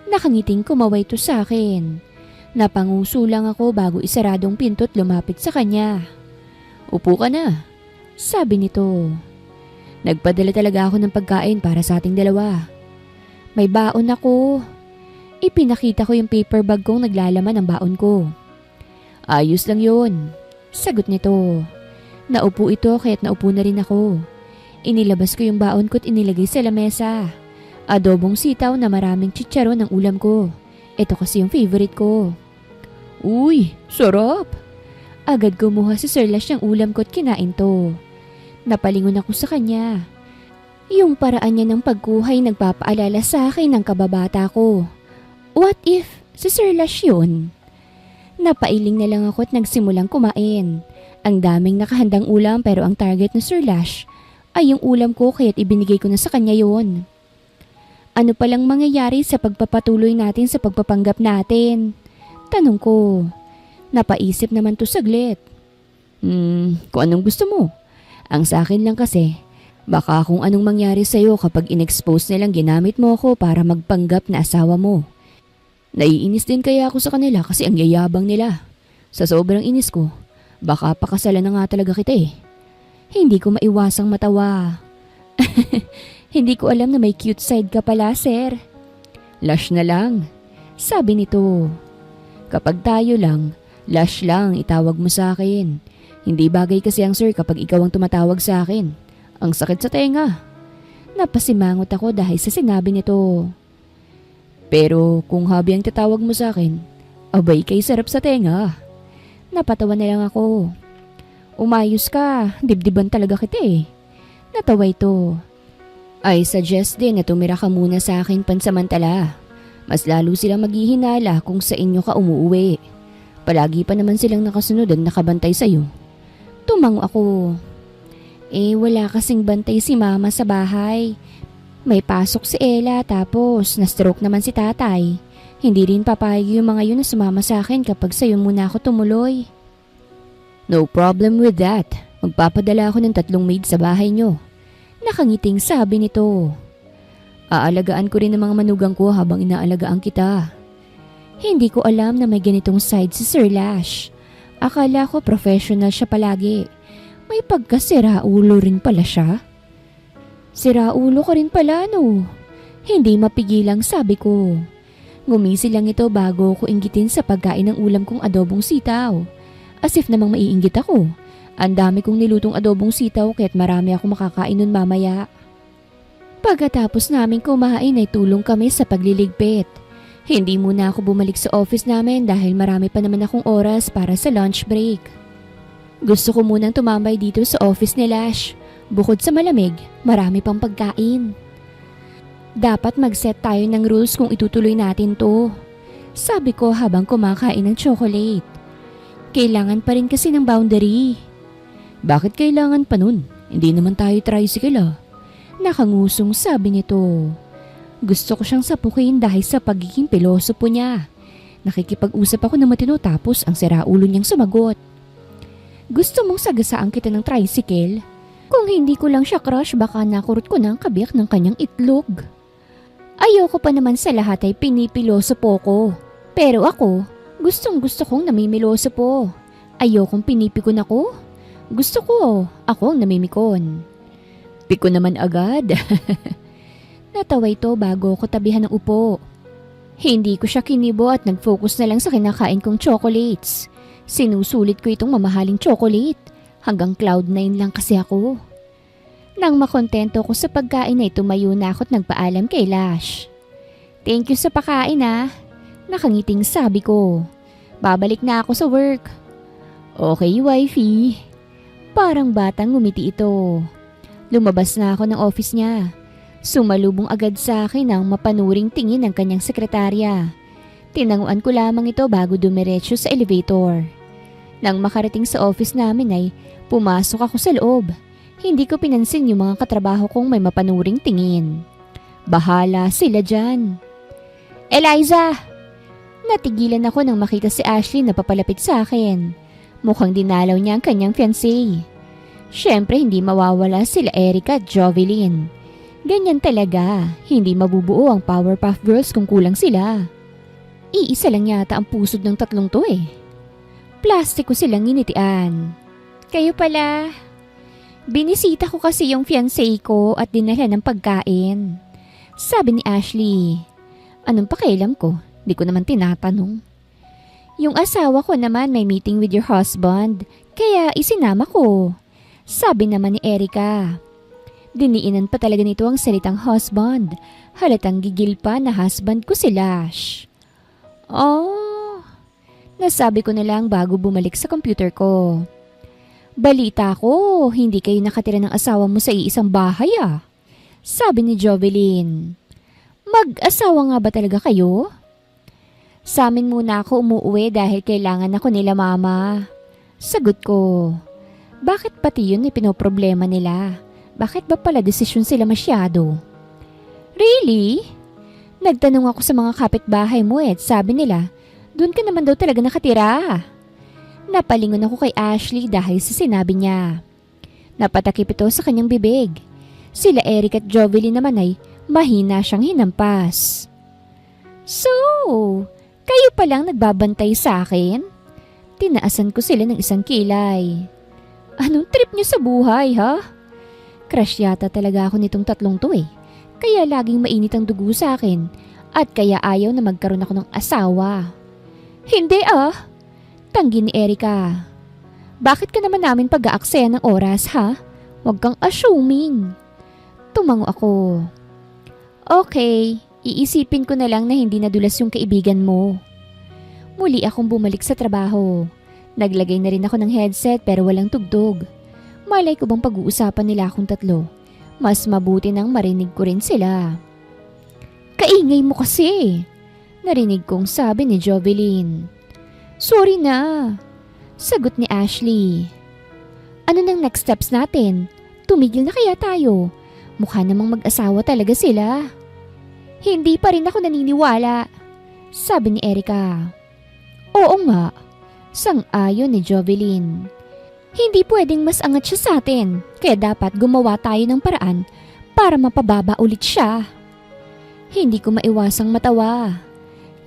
Nakangiting kumaway to sa akin. Napanguso lang ako bago isaradong pinto at lumapit sa kanya. Upo ka na, sabi nito. Nagpadala talaga ako ng pagkain para sa ating dalawa. May baon ako. Ipinakita ko yung paper bag kong naglalaman ng baon ko. Ayos lang yun, sagot nito. Naupo ito kaya't naupo na rin ako. Inilabas ko yung baon ko at inilagay sa lamesa. Adobong sitaw na maraming chicharon ang ulam ko. Ito kasi yung favorite ko. Uy, sarap! Agad kumuha si Sir Lash ng ulam ko at kinain to. Napalingon ako sa kanya. Yung paraan niya ng pagkuhay nagpapaalala sa akin ng kababata ko. What if si Sir Lash yun? Napailing na lang ako at nagsimulang kumain. Ang daming nakahandang ulam pero ang target ni Sir Lash ay yung ulam ko kaya't ibinigay ko na sa kanya yon. Ano palang mangyayari sa pagpapatuloy natin sa pagpapanggap natin? Tanong ko. Napaisip naman to saglit. Kung anong gusto mo. Ang sa akin lang kasi, baka kung anong mangyari sa'yo kapag in-expose nilang ginamit mo ako para magpanggap na asawa mo. Naiinis din kaya ako sa kanila kasi ang yayabang nila. Sa sobrang inis ko, baka pakasalan na nga talaga kita eh. Hindi ko maiwasang matawa. Hindi ko alam na may cute side ka pala, sir. Lush na lang, sabi nito. Kapag tayo lang, lush lang itawag mo sa akin. Hindi bagay kasi ang sir kapag ikaw ang tumatawag sa akin. Ang sakit sa tenga. Napasimangot ako dahil sa sinabi nito. Pero kung hobby ang tatawag mo sa akin, abay kay sarap sa tenga. Napatawa na lang ako. Umayos ka, dibdiban talaga kita eh. Natawa ito. I suggest din na tumira ka muna sa akin pansamantala. Mas lalo silang maghihinala kung sa inyo ka umuuwi. Palagi pa naman silang nakasunod at nakabantay sa'yo. Tumango ako. Wala kasing bantay si mama sa bahay. May pasok si Ella tapos na-stroke naman si tatay. Hindi rin papayag yung mga yun na sumama sa akin kapag sa'yo muna ako tumuloy. No problem with that. Magpapadala ako ng 3 maid sa bahay nyo. Nakangiting sabi nito. Aalagaan ko rin ang mga manugang ko habang inaalagaan kita. Hindi ko alam na may ganitong side si Sir Lash. Akala ko professional siya palagi. May pagkasiraulo rin pala siya. Siraulo ka rin pala no. Hindi mapigilang sabi ko. Ngumisi lang ito bago ko inggitin sa pagkain ng ulam kong adobong sitaw. As if namang maiinggit ako. Ang dami kong nilutong adobong sitaw kaya't marami ako makakain nun mamaya. Pagkatapos namin kumain ay tulong kami sa pagliligpit. Hindi muna ako bumalik sa office namin dahil marami pa naman akong oras para sa lunch break. Gusto ko munang tumambay dito sa office ni Lash. Bukod sa malamig, marami pang pagkain. Dapat mag-set tayo ng rules kung itutuloy natin to. Sabi ko habang kumakain ng chocolate. Kailangan pa rin kasi ng boundary. Bakit kailangan pa nun? Hindi naman tayo tricycle ah. Nakangusong sabi nito. Gusto ko siyang sapukin dahil sa pagiging pilosopo niya. Nakikipag-usap ako ng matino tapos ang siraulo niyang sumagot. Gusto mong sagasaan kita ng tricycle? Kung hindi ko lang siya crush baka nakurot ko ng kabiyak ng kanyang itlog. Ayoko pa naman sa lahat ay pinipilosopo ko. Pero ako, gustong gusto kong namimiloso po. Ayokong pinipikon ako. Gusto ko, ako ang namimikon. Piko naman agad. Natawa ito bago ko tabihan ng upo. Hindi ko siya kinibo at nag-focus na lang sa kinakain kong chocolates. Sinusulit ko itong mamahaling chocolate. Hanggang cloud 9 lang kasi ako. Nang makontento ko sa pagkain ay tumayo na ako at nagpaalam kay Lash. Thank you sa pakain ah. Nakangiting sabi ko. Babalik na ako sa work. Okay, wifey. Parang batang ngumiti ito. Lumabas na ako ng office niya. Sumalubong agad sa akin ang mapanuring tingin ng kanyang sekretarya. Tinanguan ko lamang ito bago dumiretso sa elevator. Nang makarating sa office namin ay pumasok ako sa loob. Hindi ko pinansin yung mga katrabaho kong may mapanuring tingin. Bahala sila dyan. Eliza! Natigilan ako nang makita si Ashley na papalapit sa akin. Mukhang dinalaw niya ang kanyang fiancé. Siyempre hindi mawawala sila Erica at Jovelyn. Ganyan talaga, hindi mabubuo ang Powerpuff Girls kung kulang sila. Iisa lang yata ang pusod ng 3 to eh. Plastiko silang initian. Kayo pala. Binisita ko kasi yung fiancé ko at dinala ng pagkain. Sabi ni Ashley. Anong pakialam ko? Di ko naman tinatanong. Yung asawa ko naman may meeting with your husband, kaya isinama ko. Sabi naman ni Erica. Diniinan pa talaga nito ang salitang husband. Halatang gigil pa na husband ko si Lash. Oh, nasabi ko na lang bago bumalik sa computer ko. Balita ko, hindi kayo nakatira ng asawa mo sa iisang bahay ah. Sabi ni Jovelyn. Mag-asawa nga ba talaga kayo? Sa amin muna ako umuwi dahil kailangan ako nila mama. Sagot ko. Bakit pati yun pinoproblema nila? Bakit ba pala desisyon sila masyado? Really? Nagtanong ako sa mga kapitbahay mo at sabi nila, doon ka naman daw talaga nakatira. Napalingon ako kay Ashley dahil sa sinabi niya. Napatakip ito sa kanyang bibig. Sila Eric at Jovelyn naman ay mahina siyang hinampas. So, kayo palang nagbabantay sa akin? Tinaasan ko sila ng isang kilay. Anong trip niyo sa buhay, ha? Crush yata talaga ako nitong tatlong to eh. Kaya laging mainit ang dugo sa akin at kaya ayaw na magkaroon ako ng asawa. Hindi tanggi ni Erica. Bakit ka naman namin pag-aaksaya ng oras, ha? Huwag kang assuming. Tumango ako. Okay, iisipin ko na lang na hindi nadulas yung kaibigan mo. Muli akong bumalik sa trabaho. Naglagay na rin ako ng headset pero walang tugtog. Malay ko bang pag-uusapan nila akong tatlo? Mas mabuti nang marinig ko rin sila. Kaingay mo kasi. Narinig kong sabi ni Jovelyn. Sorry na. Sagot ni Ashley. Ano nang next steps natin? Tumigil na kaya tayo? Mukha namang mag-asawa talaga sila. Hindi pa rin ako naniniwala. Sabi ni Erica. Oo nga. Sang-ayon ni Jovelyn. Hindi pwedeng mas angat siya sa atin, kaya dapat gumawa tayo ng paraan para mapababa ulit siya. Hindi ko maiwasang matawa.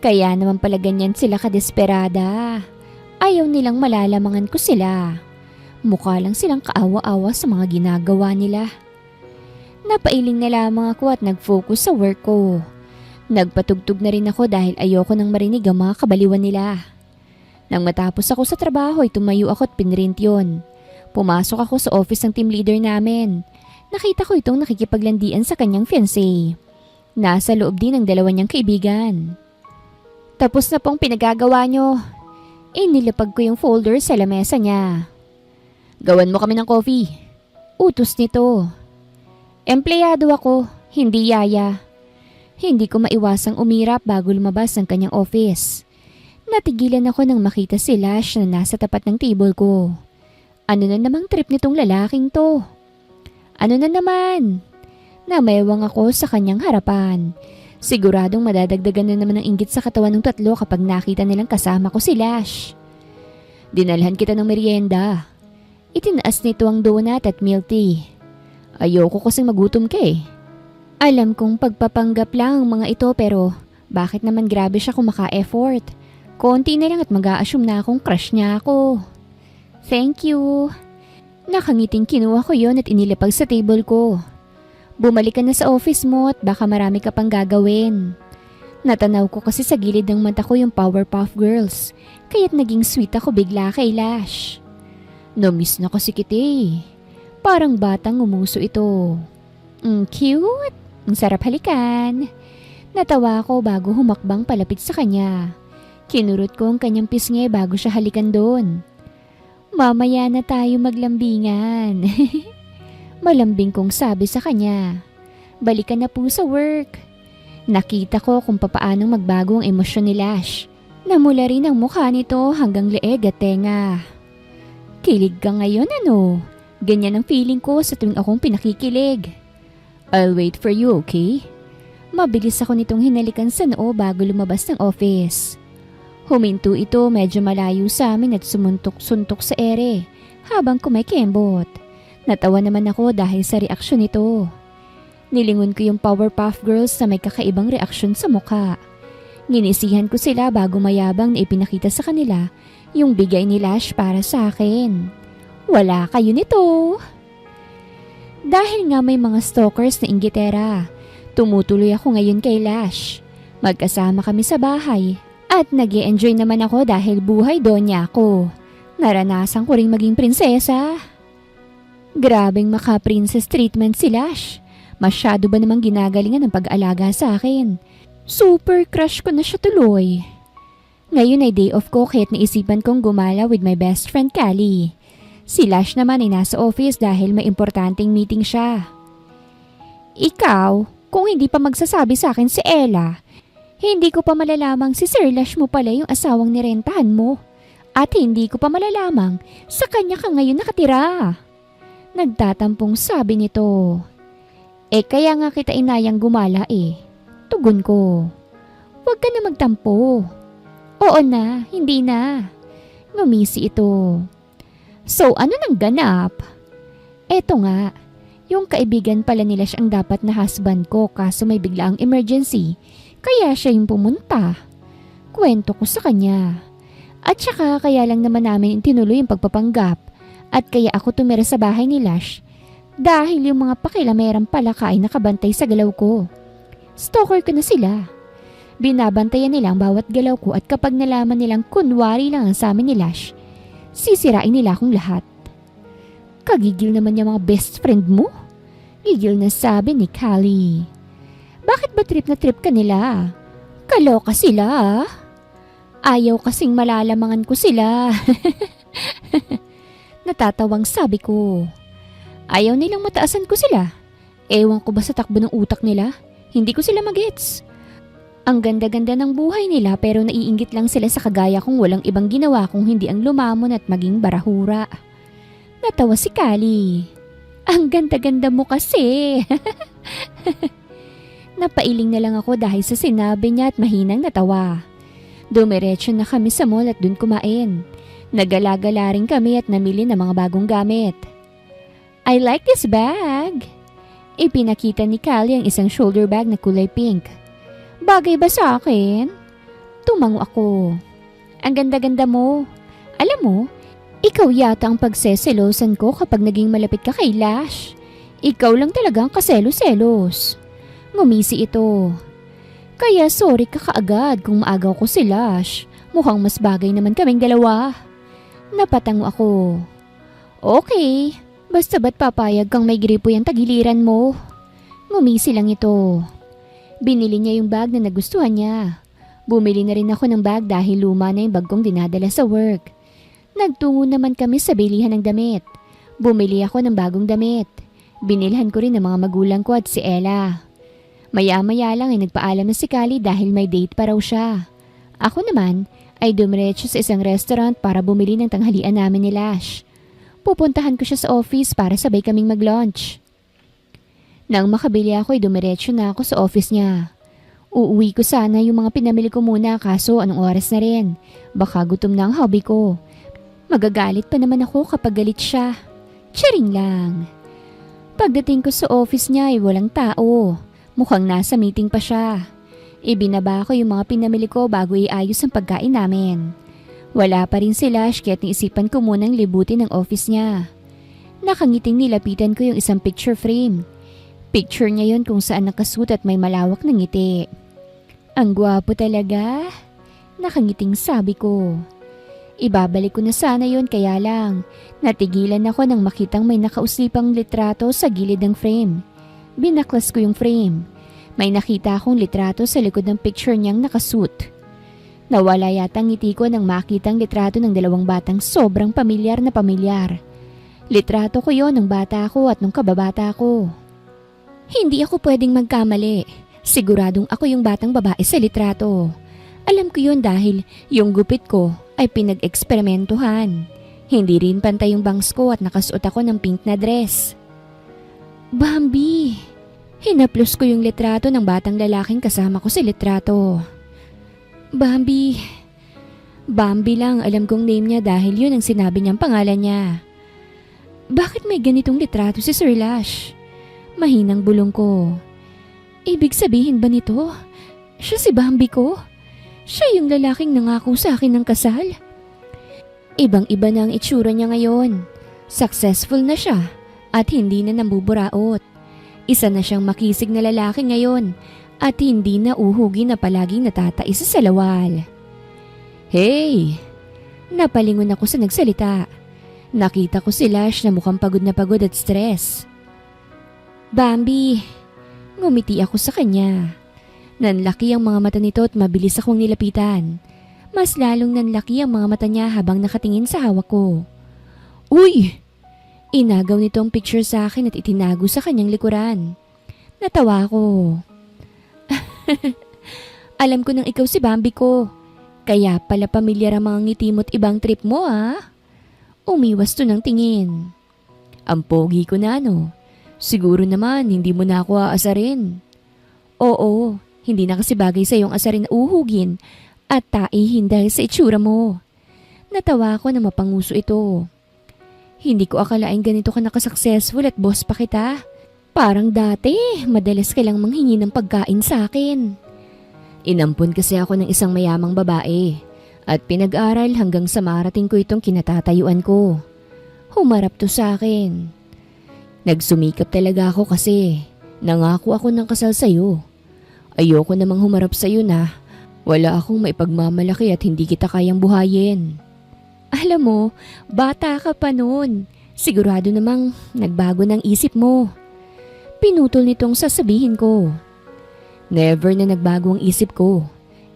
Kaya naman pala ganyan sila kadesperada. Ayaw nilang malalamangan ko sila. Mukha lang silang kaawa-awa sa mga ginagawa nila. Napailing na lamang ako at nag-focus sa work ko. Nagpatugtog na rin ako dahil ayoko nang marinig ang mga kabaliwan nila. Nang matapos ako sa trabaho ay tumayo ako at pinrint yun. Pumasok ako sa office ng team leader namin. Nakita ko itong nakikipaglandian sa kanyang fiancé. Nasa loob din ng dalawa niyang kaibigan. Tapos na pong pinagagawa nyo. Inilapag ko yung folder sa lamesa niya. Gawan mo kami ng coffee. Utos nito. Empleyado ako, hindi yaya. Hindi ko maiwasang umirap bago lumabas ng kanyang office. Natigilan ako nang makita si Lash na nasa tapat ng table ko. Ano na namang trip nitong lalaking to? Ano na naman? Namewang ako sa kanyang harapan. Siguradong madadagdagan na naman ng inggit sa katawan ng tatlo kapag nakita nilang kasama ko si Lash. Dinalhan kita ng merienda. Itinaas nito ang donut at milk tea. Ayoko kasing magutom ka eh. Alam kong pagpapanggap lang ang mga ito pero bakit naman grabe siya kumaka-effort? Konti na lang at mag-a-assume na akong crush niya ako. Thank you. Nakangiting kinuha ko yon at inilapag sa table ko. Bumalik ka na sa office mo at baka marami ka pang gagawin. Natanaw ko kasi sa gilid ng mata ko yung Powerpuff Girls, kaya't naging sweet ako bigla kay Lash. No-miss na kasi kita eh. Parang batang umuso ito. Cute. Ang sarap halikan. Natawa ako bago humakbang palapit sa kanya. Kinurot ko ang kanyang pisngi bago siya halikan doon. Mamaya na tayo maglambingan. Malambing kong sabi sa kanya. Balikan na po sa work. Nakita ko kung papaanong magbago ang emosyon ni Lash. Namula rin ang mukha nito hanggang leeg at tenga. Kilig ka ngayon ano? Ganyan ang feeling ko sa tuwing akong pinakikilig. I'll wait for you, okay? Mabilis ako nitong hinalikan sa noo bago lumabas ng office. Huminto ito medyo malayo sa amin at sumuntok-suntok sa ere habang kumikembot. Natawa naman ako dahil sa reaksyon nito. Nilingon ko yung Powerpuff Girls na may kakaibang reaksyon sa mukha. Nginisihan ko sila bago mayabang na ipinakita sa kanila yung bigay ni Lash para sa akin. Wala kayo nito. Dahil nga may mga stalkers na inggitera, tumutuloy ako ngayon kay Lash. Magkasama kami sa bahay. At nag-e-enjoy naman ako dahil buhay donya ako. Naranasan ko ring maging prinsesa. Grabeng maka-princess treatment si Lash. Masyado ba namang ginagalingan ang pag-aalaga sa akin? Super crush ko na siya tuloy. Ngayon ay day off ko kaya't naisipan kong gumala with my best friend Callie. Si Lash naman ay nasa office dahil may importanteng meeting siya. Ikaw, kung hindi pa magsasabi sa akin si Ella, hindi ko pa malalamang si Sir Lash mo pala yung asawang nirentahan mo. At hindi ko pa malalamang sa kanya ka ngayon nakatira. Nagtatampong sabi nito. Kaya nga kita inayang gumala eh. Tugon ko. Huwag ka na magtampo. Oo na, hindi na. Ngumisi ito. So ano nang ganap? Eto nga, yung kaibigan pala nila siyang dapat na husband ko kaso may biglaang emergency kaya siya yung pumunta. Kwento ko sa kanya. At saka kaya lang naman namin tinuloy yung pagpapanggap at kaya ako tumira sa bahay ni Lash dahil yung mga pakilameran pala ay nakabantay sa galaw ko. Stalker ko na sila. Binabantayan nila ang bawat galaw ko at kapag nalaman nilang kunwari lang ang sa amin ni Lash, sisirain nila akong lahat. Kagigil naman yung mga best friend mo? Gigil na sabi ni Callie. Bakit ba trip na trip ka nila? Kaloka sila ah. Ayaw kasing malalamangan ko sila. Natatawang sabi ko. Ayaw nilang mataasan ko sila. Ewan ko ba sa takbo ng utak nila? Hindi ko sila magets. Ang ganda-ganda ng buhay nila pero naiinggit lang sila sa kagaya kong walang ibang ginawa kung hindi ang lumamon at maging barahura. Natawa si Callie. Ang ganda-ganda mo kasi. Napailing na lang ako dahil sa sinabi niya at mahinang natawa. Dumiretso na kami sa mall at dun kumain. Nagala-gala rin kami at namili ng mga bagong gamit. I like this bag. Ipinakita ni Callie ang isang shoulder bag na kulay pink. Bagay ba sa akin? Tumango ako. Ang ganda-ganda mo. Alam mo, ikaw yata ang pagseselosan ko kapag naging malapit ka kay Lash. Ikaw lang talaga ang kaselo-selos. Ngumisi ito. Kaya sorry ka kaagad kung maagaw ko si Lash. Mukhang mas bagay naman kaming dalawa. Napatango ako. Okay, basta ba't papayag kang may gripo yung tagiliran mo? Ngumisi lang ito. Binili niya yung bag na nagustuhan niya. Bumili na rin ako ng bag dahil luma na yung bag kong dinadala sa work. Nagtungo naman kami sa bilihan ng damit. Bumili ako ng bagong damit. Binilhan ko rin ng mga magulang ko at si Ella. Maya-maya lang ay nagpaalam na si Callie dahil may date pa raw siya. Ako naman ay dumiretso sa isang restaurant para bumili ng tanghalian namin ni Lash. Pupuntahan ko siya sa office para sabay kaming mag-lunch. Nang makabili ako ay dumiretso na ako sa office niya. Uuwi ko sana yung mga pinamili ko muna kaso anong oras na rin. Baka gutom na ang hobby ko. Magagalit pa naman ako kapag galit siya. Charing lang. Pagdating ko sa office niya ay walang tao. Mukhang nasa meeting pa siya. Ibinaba ko yung mga pinamili ko bago iayos ang pagkain namin. Wala pa rin si Lash kaya't naisipan ko munang libutin ang office niya. Nakangiting nilapitan ko yung isang picture frame. Picture niya yon kung saan nakasuot at may malawak na ngiti. Ang gwapo talaga. Nakangiting sabi ko. Ibabalik ko na sana yon kaya lang. Natigilan ako nang makitang may nakausipang litrato sa gilid ng frame. Binaklas ko yung frame. May nakita akong litrato sa likod ng picture niyang nakasuot. Nawala yata ang ngiti ko nang makita ang litrato ng dalawang batang sobrang pamilyar na pamilyar. Litrato ko yon ng bata ko at nung kababata ko. Hindi ako pwedeng magkamali. Siguradong ako yung batang babae sa litrato. Alam ko yun dahil yung gupit ko ay pinag-eksperimentuhan. Hindi rin pantay yung bangs ko at nakasuot ako ng pink na dress. Bambi! Hinaplos ko yung litrato ng batang lalaking kasama ko sa litrato. Bambi! Bambi lang alam kong name niya dahil yun ang sinabi niyang pangalan niya. Bakit may ganitong litrato si Sir Lash? Mahinang bulong ko. Ibig sabihin ba nito? Siya si Bambi ko? Siya yung lalaking nangako sa akin ng kasal? Ibang-iba na ang itsura niya ngayon. Successful na siya. At hindi na nambuburaot. Isa na siyang makisig na lalaki ngayon at hindi na uhugi na palaging natataisa sa lawal. Hey! Napalingon ako sa nagsalita. Nakita ko si Lash na mukhang pagod at stress. Bambi! Ngumiti ako sa kanya. Nanlaki ang mga mata nito at mabilis akong nilapitan. Mas lalong nanlaki ang mga mata niya habang nakatingin sa hawak ko. Uy! Inagaw nito ang picture sa akin at itinago sa kanyang likuran. Natawa ko. Alam ko nang ikaw si Bambi ko. Kaya pala pamilyar ang mga ngiti mo't ibang trip mo ah. Umiwas to ng tingin. Ang pogi ko na no. Siguro naman hindi mo na ako aasarin. Oo, hindi na kasi bagay sa iyong asarin na uhugin at taihin dahil sa itsura mo. Natawa ako na mapanguso ito. Hindi ko akalain ganito ka nakasuccessful at boss pa kita. Parang dati, madalas ka lang manghingi ng pagkain sa akin. Inampun kasi ako ng isang mayamang babae at pinag-aral hanggang sa marating ko itong kinatatayuan ko. Humarap to sa akin. Nagsumikap talaga ako kasi nangako ako ng kasal sa'yo. Ayoko namang humarap sa'yo na wala akong maipagmamalaki at hindi kita kayang buhayin. Alam mo, bata ka pa noon. Sigurado namang nagbago ng isip mo. Pinutol nitong sasabihin ko. Never na nagbago ang isip ko.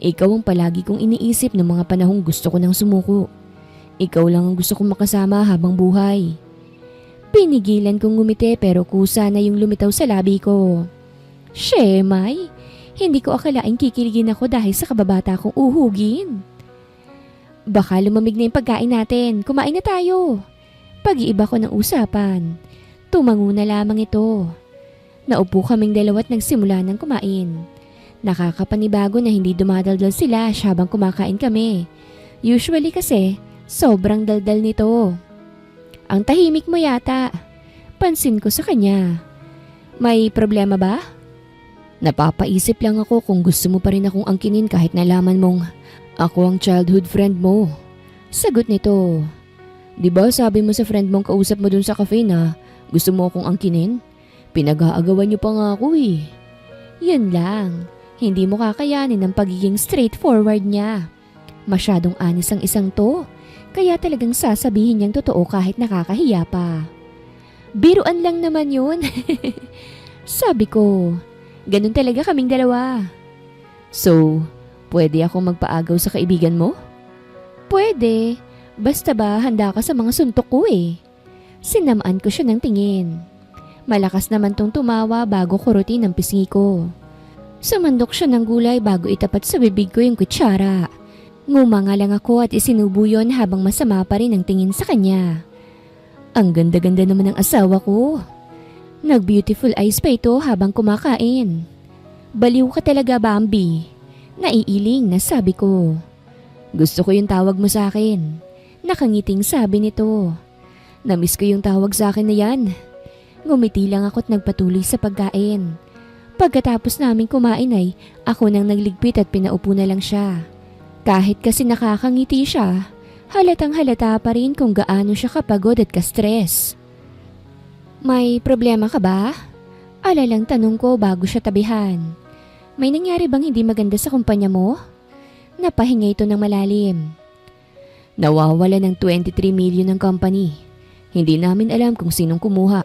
Ikaw ang palagi kong iniisip ng mga panahong gusto ko nang sumuko. Ikaw lang ang gusto kong makasama habang buhay. Pinigilan kong ngumiti pero kusa na yung lumitaw sa labi ko. Shemay, hindi ko akalaing kikiligin ako dahil sa kababata kong uhugin. Baka lumamig na yung pagkain natin. Kumain na tayo. Pag-iiba ko ng usapan. Tumango na lamang ito. Naupo kaming dalawa at nagsimula ng kumain. Nakakapanibago na hindi dumadaldal sila habang kumakain kami. Usually kasi, sobrang daldal nito. Ang tahimik mo yata. Pansin ko sa kanya. May problema ba? Napapaisip lang ako kung gusto mo pa rin akong angkinin kahit nalaman mong ako ang childhood friend mo. Sagot nito. Diba sabi mo sa friend mong kausap mo dun sa cafe na gusto mo akong angkinin? Pinag-aagawan niyo pa nga ako eh. Yun lang. Hindi mo kakayanin ang pagiging straightforward niya. Masyadong anis ang isang to. Kaya talagang sasabihin niyang totoo kahit nakakahiya pa. Biruan lang naman yun. Sabi ko, ganun talaga kaming dalawa. So, pwede akong magpaagaw sa kaibigan mo? Pwede. Basta ba handa ka sa mga suntok ko eh. Sinamaan ko siya ng tingin. Malakas naman tong tumawa bago kurutin ang pisngi ko. Sumandok siya ng gulay bago itapat sa bibig ko yung kutsara. Ngumanga lang ako at isinubo yun habang masama pa rin ang tingin sa kanya. Ang ganda-ganda naman ng asawa ko. Nag-beautiful eyes pa ito habang kumakain. Baliw ka talaga, Bambi. Naiiling na sabi ko. Gusto ko yung tawag mo sa akin. Nakangiting sabi nito. Namiss ko yung tawag sa akin na yan. Ngumiti lang ako at nagpatuloy sa pagkain. Pagkatapos namin kumain ay ako nang nagligpit at pinaupo na lang siya. Kahit kasi nakakangiti siya, halatang halata pa rin kung gaano siya kapagod at ka-stress. May problema ka ba? Alalang tanong ko bago siya tabihan. May nangyari bang hindi maganda sa kumpanya mo? Napahinga ito ng malalim. Nawawala ng 23 million ng company. Hindi namin alam kung sinong kumuha.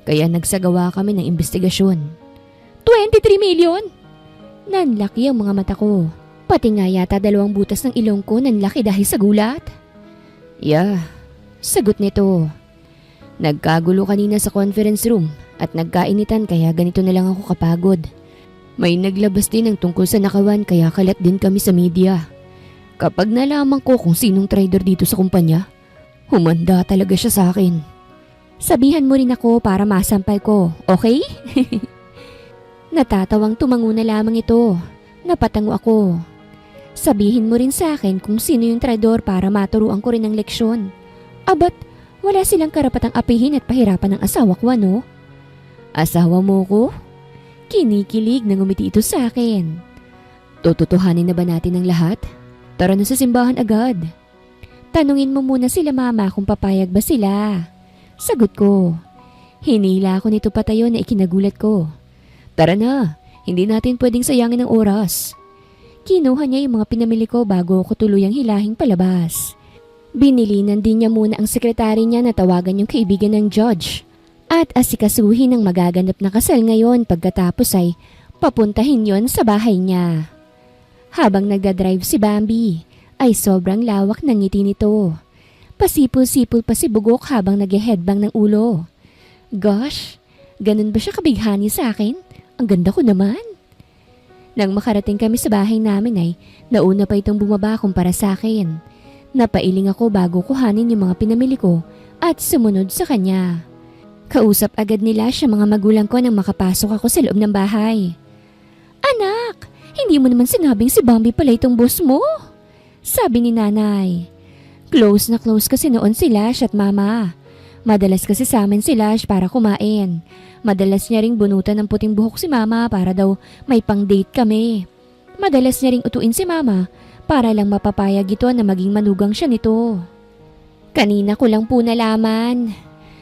Kaya nagsagawa kami ng investigasyon. 23 million? Nanlaki ang mga mata ko. Pati nga yata 2 butas ng ilong ko nanlaki dahil sa gulat. Yeah, sagot nito. Nagkagulo kanina sa conference room at nagkainitan kaya ganito na lang ako kapagod. May naglabas din ng tungkol sa nakawan kaya kalat din kami sa media. Kapag nalaman ko kung sinong trader dito sa kumpanya, humanda talaga siya sa akin. Sabihan mo rin ako para masampal ko, okay? Natatawang tumango na lamang ito. Napatango ako. Sabihin mo rin sa akin kung sino yung traidor para maturuan ko rin ng leksyon. Abat, wala silang karapatang apihin at pahirapan ng asawa ko, ano? Asawa mo ko? Kinikilig na ngumiti ito sa akin. Tututuhanin na ba natin ang lahat? Tara na sa simbahan agad. Tanungin mo muna sila mama kung papayag ba sila. Sagot ko. Hinila ako nito patayo na ikinagulat ko. Tara na, hindi natin pwedeng sayangin ang oras. Kinuha niya yung mga pinamili ko bago ako tuluyang hilahing palabas. Binilinan din niya muna ang sekretary niya na tawagan yung kaibigan ng judge. At asikasuhin ang magaganap na kasal ngayon pagkatapos ay papuntahin yon sa bahay niya. Habang nagdadrive si Bambi, ay sobrang lawak ng ngiti nito. Pasipol-sipol pa si Bugok habang nag-headbang ng ulo. Gosh, ganun ba siya kabighani sa akin? Ang ganda ko naman. Nang makarating kami sa bahay namin ay nauna pa itong bumaba kumpara sa akin. Napailing ako bago kuhanin yung mga pinamili ko at sumunod sa kanya. Kausap agad nila siya mga magulang ko nang makapasok ako sa loob ng bahay. Anak, hindi mo naman sinabing si Bambi pala itong boss mo? Sabi ni nanay. Close na close kasi noon si Lash at Mama. Madalas kasi sa amin si Lash para kumain. Madalas niya ring bunutan ng puting buhok si Mama para daw may pang-date kami. Madalas niya ring utuin si Mama para lang mapapayag ito na maging manugang siya nito. Kanina ko lang po nalaman.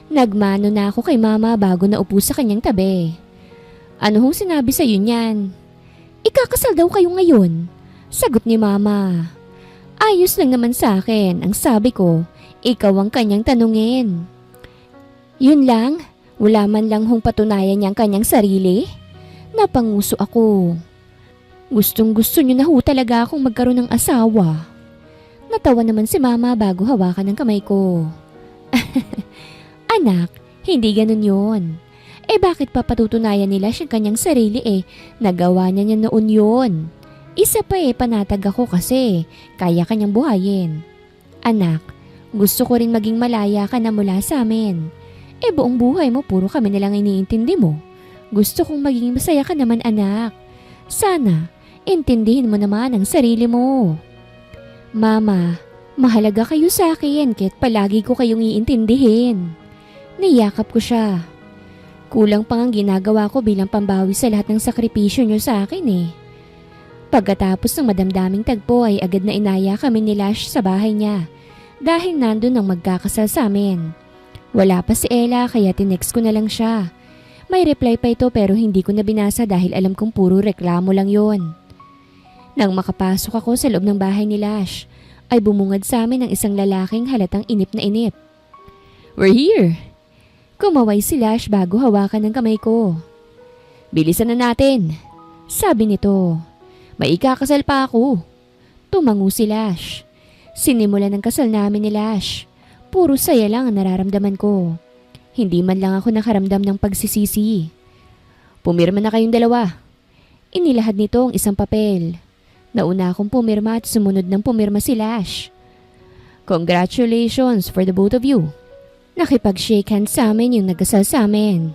Nagmano na ako kay Mama bago naupo sa kanyang tabi. Ano hong sinabi sa'yo niyan? Ikakasal daw kayo ngayon. Sagot ni Mama. Ayos lang naman sa akin. Ang sabi ko, ikaw ang kanyang tanungin. Yun lang? Wala man lang hong patunayan niya ang kanyang sarili? Napanguso ako. Gustong gusto niyo na ho talaga akong magkaroon ng asawa. Natawa naman si Mama bago hawakan ng kamay ko. Anak, hindi ganun yun. Bakit papatutunayan nila siyang kanyang sarili nagawa niya noon yun. Isa pa panatag ako kasi kaya kanyang buhayin. Anak, gusto ko rin maging malaya ka na mula sa amin. Buong buhay mo puro kami nilang iniintindi mo. Gusto kong maging masaya ka naman anak. Sana, intindihin mo naman ang sarili mo. Mama, mahalaga kayo sa akin kahit palagi ko kayong iintindihin. Niyakap ko siya. Kulang pang ang ginagawa ko bilang pambawi sa lahat ng sakripisyo niyo sa akin Pagkatapos ng madamdaming tagpo ay agad na inaya kami ni Lash sa bahay niya dahil nandun ang magkakasal sa amin. Wala pa si Ella kaya tinext ko na lang siya. May reply pa ito pero hindi ko na binasa dahil alam kong puro reklamo lang yon. Nang makapasok ako sa loob ng bahay ni Lash, ay bumungad sa amin ang isang lalaking halatang inip na inip. We're here! Kumaway si Lash bago hawakan ng kamay ko. Bilisan na natin, sabi nito. May ikakasal pa ako. Tumango si Lash. Sinimulan ng kasal namin ni Lash. Puro saya lang ang nararamdaman ko. Hindi man lang ako nakaramdam ng pagsisisi. Pumirma na kayong dalawa. Inilahad nito ang isang papel. Nauna akong pumirma at sumunod ng pumirma si Lash. Congratulations for the both of you. Nakipag-shake hands sa amin yung nagkasal sa amin.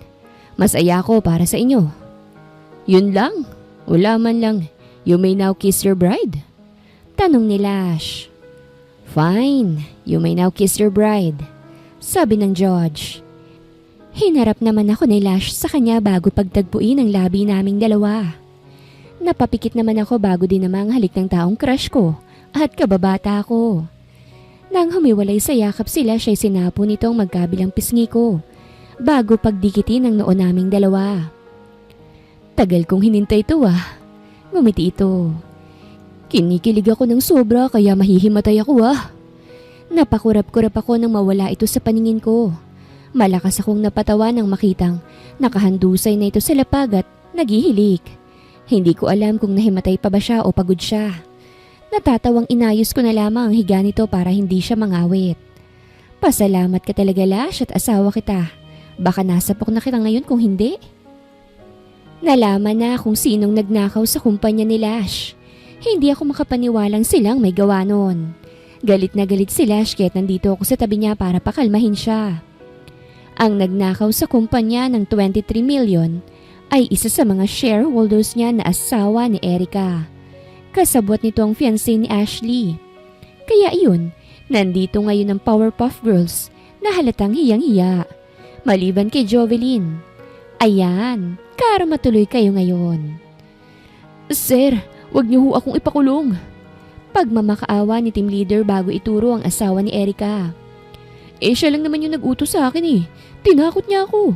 Masaya ko para sa inyo. Yun lang? Wala man lang. You may now kiss your bride? Tanong ni Lash. Fine, you may now kiss your bride. Sabi ng judge. Hinarap naman ako ni Lash sa kanya bago pagtagpuin ang labi naming dalawa. Napapikit naman ako bago din namang halik ng taong crush ko at kababata ko. Nang humiwalay sa yakap sila siya'y sinapo nitong magkabilang pisngi ko bago pagdikitin ang noo naming dalawa. Tagal kong hinintay ito Ngumiti ito. Kinikilig ako ng sobra kaya mahihimatay ako Napakurap-kurap ako nang mawala ito sa paningin ko. Malakas akong napatawa nang makitang nakahandusay na ito sa lapag at naghihilik. Hindi ko alam kung nahimatay pa ba siya o pagod siya. Natatawang inayos ko na lamang ang higa nito para hindi siya mangawit. Pasalamat ka talaga Lash at asawa kita. Baka nasapok na kita ngayon kung hindi. Nalaman na kung sinong nagnakaw sa kumpanya ni Lash. Hindi ako makapaniwalang silang may gawa nun. Galit na galit si Lash kahit nandito ako sa tabi niya para pakalmahin siya. Ang nagnakaw sa kumpanya ng 23 million ay isa sa mga shareholders niya na asawa ni Erica. Kasabwat nito ang fiancé ni Ashley. Kaya iyon, nandito ngayon ang Powerpuff Girls na halatang hiyang-hiya. Maliban kay Jovelyn. Ayan, karma tuloy kayo ngayon. Sir, wag niyo ho akong ipakulong. Pagmamakaawa ni team leader bago ituro ang asawa ni Erica. Siya lang naman yung nag-utos sa akin Tinakot niya ako.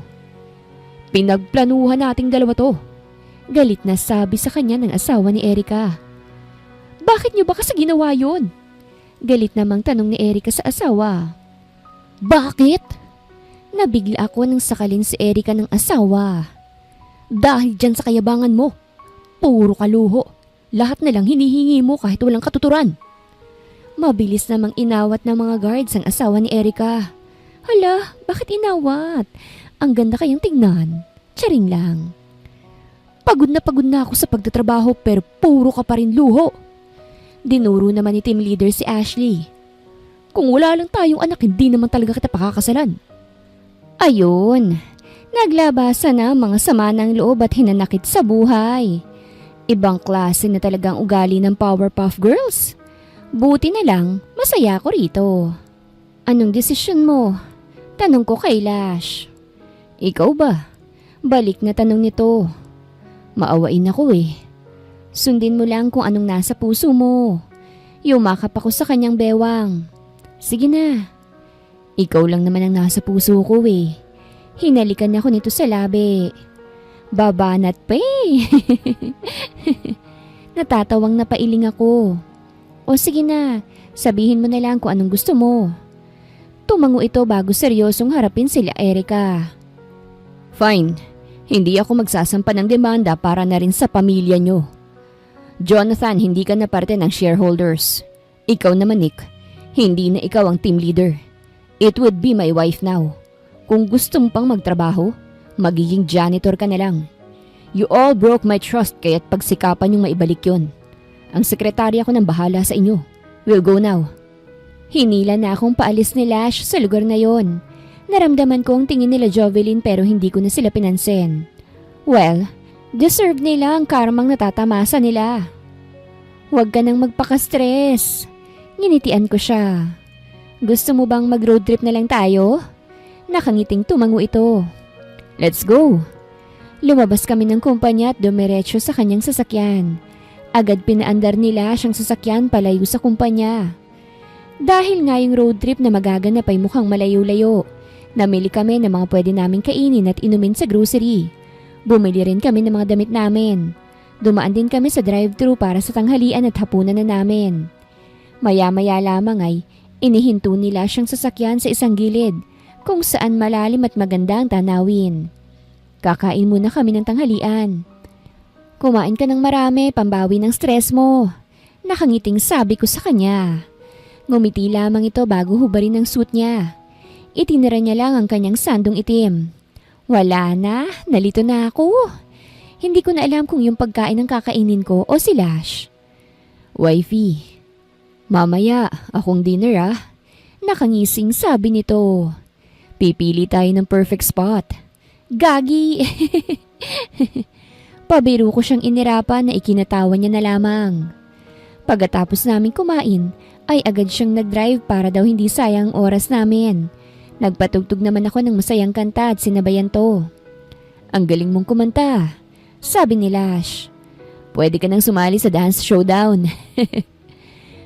Pinagplanuhan nating dalawa to. Galit na sabi sa kanya ng asawa ni Erica. Bakit niyo ba kasi ginawa yun? Galit namang tanong ni Erica sa asawa. Bakit? Nabigla ako nang sakalin si Erica ng asawa. Dahil dyan sa kayabangan mo. Puro kaluho. Lahat na lang hinihingi mo kahit walang katuturan. Mabilis namang inawat ng mga guards ang asawa ni Erica. Hala, bakit inawat? Ang ganda kayang tingnan. Tsaring lang. Pagod na ako sa pagtatrabaho pero puro ka pa rin luho. Dinuro naman ni team leader si Ashley. Kung wala lang tayong anak, hindi naman talaga kita pakakasalan. Ayun, naglabasan na mga sama ng loob at hinanakit sa buhay. Ibang klase na talagang ugali ng Powerpuff Girls. Buti na lang, masaya ako rito. Anong desisyon mo? Tanong ko kay Lash. Ikaw ba? Balik na tanong nito. Maawain ako eh. Sundin mo lang kung anong nasa puso mo. Yumakap ako sa kanyang bewang. Sige na. Ikaw lang naman ang nasa puso ko eh. Hinalikan ako nito sa labi. Babanat pa eh. Natatawang napailing ako. O sige na, sabihin mo na lang kung anong gusto mo. Tumango ito bago seryosong harapin sila Erica. Fine, hindi ako magsasampa ng demanda para na rin sa pamilya nyo. Jonathan, hindi ka na parte ng shareholders. Ikaw naman Nick, hindi na ikaw ang team leader. It would be my wife now. Kung gusto mo pang magtrabaho, magiging janitor ka na lang. You all broke my trust kaya't pagsikapan yung maibalik yun. Ang sekretarya ko nang bahala sa inyo. We'll go now. Hinila na akong paalis ni Lash sa lugar na yon. Naramdaman ko ang tingin nila Jovelyn pero hindi ko na sila pinansin. Well, deserve nila ang karmang natatamasa nila. Huwag ka nang magpaka-stress. Nginitian ko siya. Gusto mo bang mag-road trip na lang tayo? Nakangiting tumango ito. Let's go. Lumabas kami ng kumpanya at dumiretso sa kanyang sasakyan. Agad pinaandar nila siyang sasakyan palayo sa kumpanya. Dahil nga yung road trip na magaganap ay mukhang malayo-layo, namili kami ng mga pwede naming kainin at inumin sa grocery. Bumili rin kami ng mga damit namin. Dumaan din kami sa drive-thru para sa tanghalian at hapunan na namin. Maya-maya lamang ay inihinto nila siyang sasakyan sa isang gilid kung saan malalim at maganda ang tanawin. Kakain muna kami ng tanghalian. Kumain ka ng marami, pambawi ng stress mo. Nakangiting sabi ko sa kanya. Ngumiti lamang ito bago hubarin ang suit niya. Itinira niya lang ang kanyang sandong itim. Wala na, nalito na ako. Hindi ko na alam kung yung pagkain ang kakainin ko o si Lash. Wifey, mamaya akong dinner ah. Nakangising sabi nito. Pipili tayo ng perfect spot. Gagi! Pabiro ko siyang inirapan na ikinatawa niya na lamang. Pagkatapos namin kumain, ay agad siyang nag-drive para daw hindi sayang oras namin. Nagpatugtog naman ako ng masayang kanta at sinabayan to. Ang galing mong kumanta, sabi ni Lash. Pwede ka nang sumali sa dance showdown.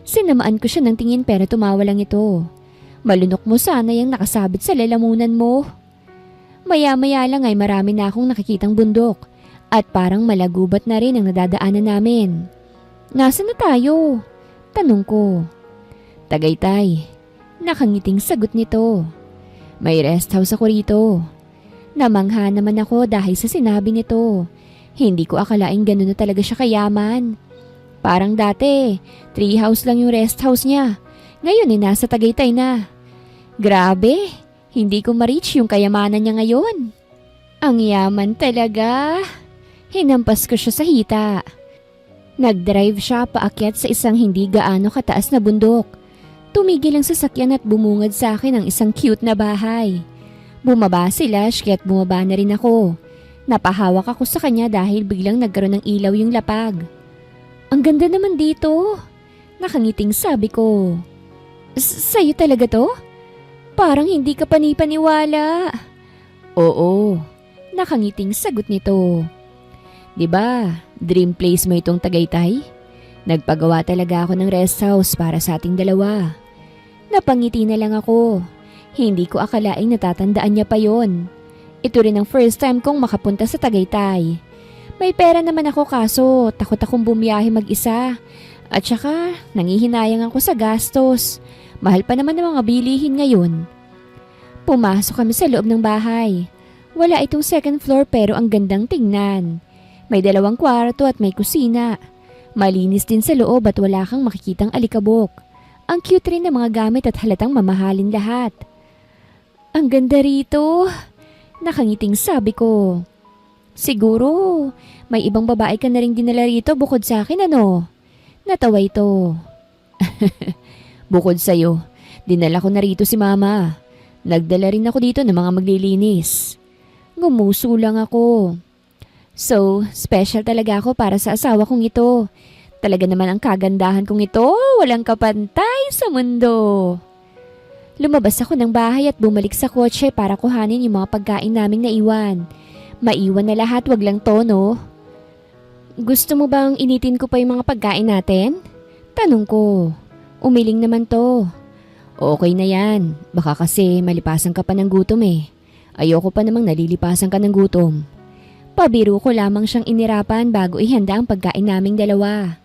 Sinamaan ko siya ng tingin pero tumawa lang ito. Malunok mo sana yung nakasabit sa lalamunan mo. Maya-maya lang ay marami na akong nakikitang bundok at parang malagubat na rin ang nadadaanan namin. Nasaan na tayo? Tanong ko. Tagaytay. Nakangiting sagot nito. May rest house ako rito. Namangha naman ako dahil sa sinabi nito. Hindi ko akalaing gano'n na talaga siya kayaman. Parang dati, tree house lang yung rest house niya. Ngayon nasa Tagaytay na. Grabe, hindi ko ma-reach yung kayamanan niya ngayon. Ang yaman talaga. Hinampas ko siya sa hita. Nag-drive siya paakyat sa isang hindi gaano kataas na bundok. Tumigil ang sasakyan at bumungad sa akin ang isang cute na bahay. Bumaba si Lash kaya't bumaba na rin ako. Napahawak ako sa kanya dahil biglang nagkaroon ng ilaw yung lapag. Ang ganda naman dito. Nakangiting sabi ko. Sa'yo talaga to? Parang hindi ka panipaniwala. Oo, nakangiting sagot nito. Diba, dream place mo itong Tagaytay? Nagpagawa talaga ako ng rest house para sa ating dalawa. Napangiti na lang ako. Hindi ko akalaing natatandaan niya pa yon. Ito rin ang first time kong makapunta sa Tagaytay. May pera naman ako kaso takot akong bumiyahe mag-isa. At saka nangihinayang ako sa gastos. Mahal pa naman ng mga bilihin ngayon. Pumasok kami sa loob ng bahay. Wala itong second floor pero ang gandang tingnan. May 2 kwarto at may kusina. Malinis din sa loob at wala kang makikitang alikabok. Ang cute rin ng mga gamit at halatang mamahalin lahat. Ang ganda rito. Nakangiting sabi ko. Siguro, may ibang babae ka na rin dinala rito bukod sa akin ano? Natawa ito. Bukod sa'yo, dinala ko na rito si Mama. Nagdala rin ako dito ng mga maglilinis. Ngumuso lang ako. So, special talaga ako para sa asawa kong ito. Talaga naman ang kagandahan kong ito, walang kapantay sa mundo. Lumabas ako ng bahay at bumalik sa kotse para kuhanin yung mga pagkain naming naiwan. Maiwan na lahat, wag lang tono. Gusto mo bang initin ko pa yung mga pagkain natin? Tanong ko. Umiling naman to. Okay na yan, baka kasi malipasan ka pa ng gutom eh. Ayoko pa namang nalilipasan ka ng gutom. Pabiro ko lamang siyang inirapan bago ihanda ang pagkain naming dalawa.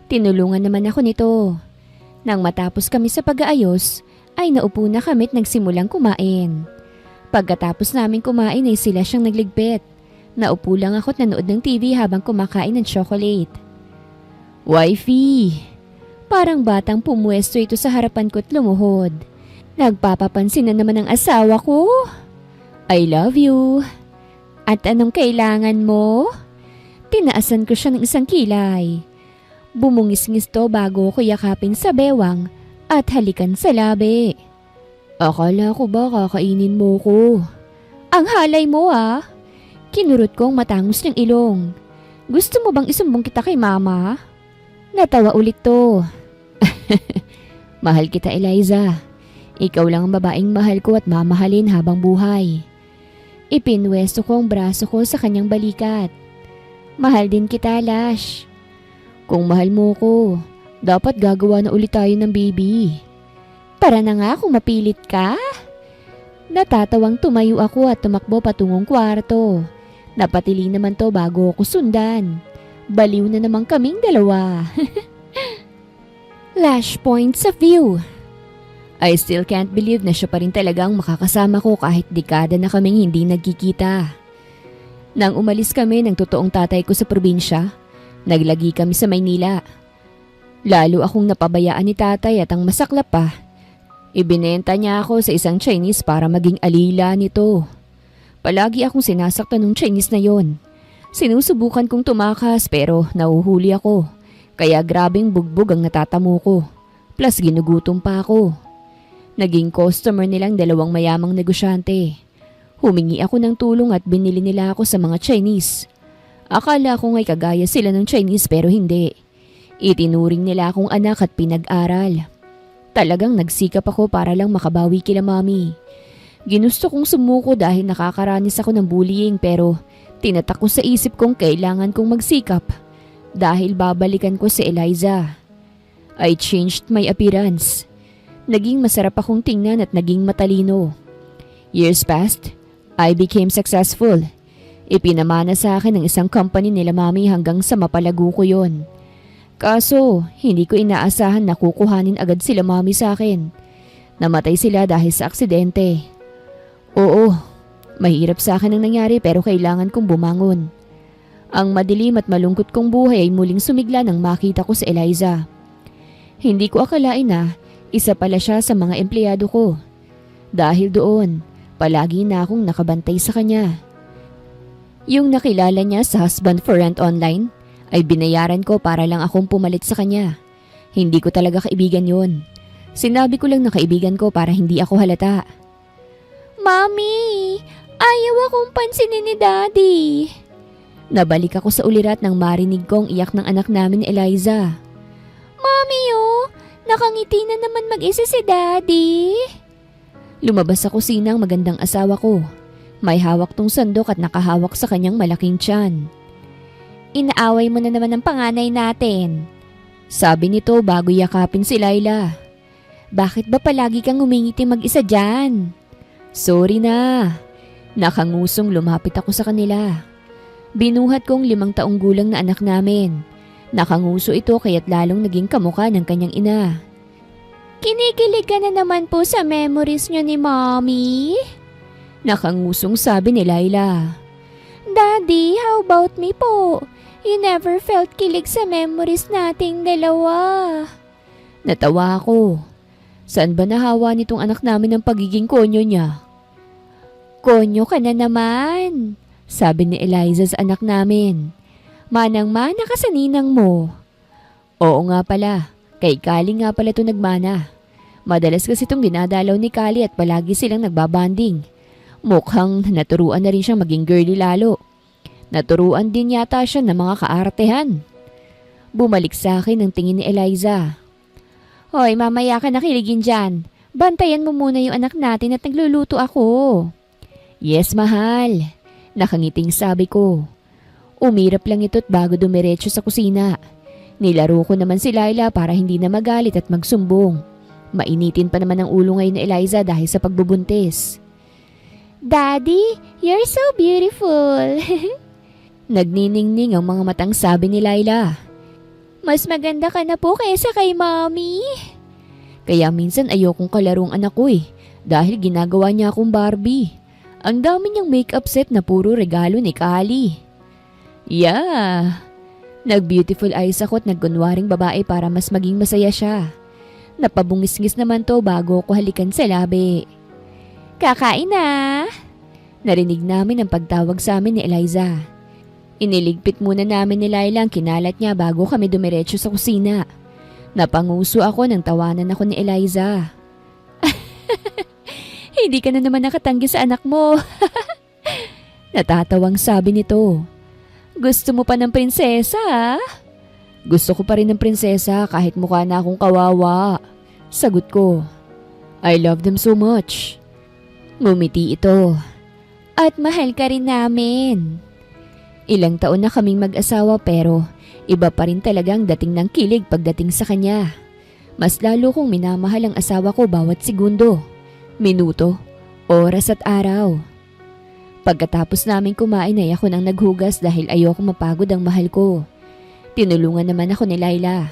Tinulungan naman ako nito. Nang matapos kami sa pag-aayos, ay naupo na kami at nagsimulang kumain. Pagkatapos namin kumain ay sila siyang nagligpit. Naupo lang ako at nanood ng TV habang kumakain ng chocolate. Wifey! Parang batang pumuwesto ito sa harapan ko at lumuhod. Nagpapapansin na naman ang asawa ko. I love you. At anong kailangan mo? Tinaasan ko siya ng isang kilay. Bumungis-ngis to bago ko yakapin sa bewang at halikan sa labi. Akala ko ba kakainin mo ko? Ang halay mo ah! Kinurot ko ang matangos ng ilong. Gusto mo bang isumbong kita kay mama? Natawa ulit to. Mahal kita, Eliza. Ikaw lang ang babaeng mahal ko at mamahalin habang buhay. Ipinwesto ko ang braso ko sa kanyang balikat. Mahal din kita, Lash. Kung mahal mo ko, dapat gagawa na ulit tayo ng baby. Tara na nga kung mapilit ka. Natatawang tumayo ako at tumakbo patungong kwarto. Napatili naman to bago ako sundan. Baliw na naman kaming dalawa. Lash points of view. I still can't believe na siya pa rin talagang makakasama ko kahit dekada na kaming hindi nagkikita. Nang umalis kami ng totoong tatay ko sa probinsya, naglagi kami sa Maynila. Lalo akong napabayaan ni tatay at ang masaklap pa, ibinenta niya ako sa isang Chinese para maging alila nito. Palagi akong sinasaktan ng Chinese na yon. Sinusubukan kong tumakas pero nahuhuli ako. Kaya grabing bugbog ang natatamo ko. Plus ginugutom pa ako. Naging customer nilang dalawang mayamang negosyante. Humingi ako ng tulong at binili nila ako sa mga Chinese. Akala ko nga'y kagaya sila ng Chinese pero hindi. Itinuring nila akong anak at pinag-aral. Talagang nagsikap ako para lang makabawi kila mami. Ginusto kong sumuko dahil nakakaranis ako ng bullying pero tinatak ko sa isip kong kailangan kong magsikap dahil babalikan ko si Eliza. I changed my appearance. Naging masarap akong tingnan at naging matalino. Years passed, I became successful. Ipinamana sa akin ng isang company nila mami hanggang sa mapalago ko yon. Kaso, hindi ko inaasahan na kukuhanin agad sila mami sa akin. Namatay sila dahil sa aksidente. Oo, mahirap sa akin ang nangyari pero kailangan kong bumangon. Ang madilim at malungkot kong buhay ay muling sumigla nang makita ko si Eliza. Hindi ko akalain na isa pala siya sa mga empleyado ko. Dahil doon, palagi na akong nakabantay sa kanya. Yung nakilala niya sa husband for rent online ay binayaran ko para lang akong pumalit sa kanya. Hindi ko talaga kaibigan yon. Sinabi ko lang na kaibigan ko para hindi ako halata. Mami, ayaw akong pansinin ni Daddy. Nabalik ako sa ulirat nang marinig kong iyak ng anak namin ni Eliza. Mami oh, nakangiti na naman mag-isa si Daddy. Lumabas sa kusinang magandang asawa ko. May hawak tong sandok at nakahawak sa kanyang malaking tiyan. Inaaway mo na naman ang panganay natin. Sabi nito bago yakapin si Laila. Bakit ba palagi kang umingiti mag-isa dyan? Sorry na. Nakangusong lumapit ako sa kanila. Binuhat kong 5 taong gulang na anak namin. Nakanguso ito kaya't lalong naging kamukha ng kanyang ina. Kinikilig ka na naman po sa memories niyo ni Mommy? Nakangusong sabi ni Laila. Daddy, how about me po? You never felt kilig sa memories nating dalawa. Natawa ako. Saan ba nahawa nitong anak namin ang pagiging konyo niya? Konyo ka na naman, sabi ni Eliza sa anak namin. Manang-mana ka sa ninang mo. Oo nga pala, kay Kali nga pala ito nagmana. Madalas kasi itong ginadalaw ni Kali at palagi silang nagbabanding. Mukhang naturuan na rin siyang maging girly lalo. Naturuan din yata siya ng mga kaartehan. Bumalik sa akin ang tingin ni Eliza. Hoy, mamaya ka nakiligin dyan. Bantayan mo muna yung anak natin at nagluluto ako. Yes, mahal. Nakangiting sabi ko. Umirap lang ito't bago dumiretso sa kusina. Nilaro ko naman si Laila para hindi na magalit at magsumbong. Mainitin pa naman ang ulo ngayon ni Eliza dahil sa pagbubuntis. Daddy, you're so beautiful. Nagniningning ang mga matang sabi ni Laila. Mas maganda ka na po kaysa kay Mommy. Kaya minsan ayokong kalarong anak ko dahil ginagawa niya akong Barbie. Ang dami niyang makeup set na puro regalo ni Kali. Yeah. Nag-beautiful eyes ako at nagkunwaring babae para mas maging masaya siya. Napabungis-ngis naman to bago ko halikan sa labi. Kakain na! Narinig namin ang pagtawag sa amin ni Eliza. Iniligpit muna namin ni Laila ang kinalat niya bago kami dumiretso sa kusina. Napanguso ako nang tawanan ako ni Eliza. Hindi ka na naman nakatanggi sa anak mo. Natatawang sabi nito. Gusto mo pa ng prinsesa? Gusto ko pa rin ng prinsesa kahit mukha na akong kawawa. Sagot ko. I love them so much. Ngumiti ito. At mahal ka rin namin. Ilang taon na kaming mag-asawa pero iba pa rin talagang dating ng kilig pagdating sa kanya. Mas lalo kong minamahal ang asawa ko bawat segundo, minuto, oras at araw. Pagkatapos namin kumain ay ako nang naghugas dahil ayoko mapagod ang mahal ko. Tinulungan naman ako ni Laila.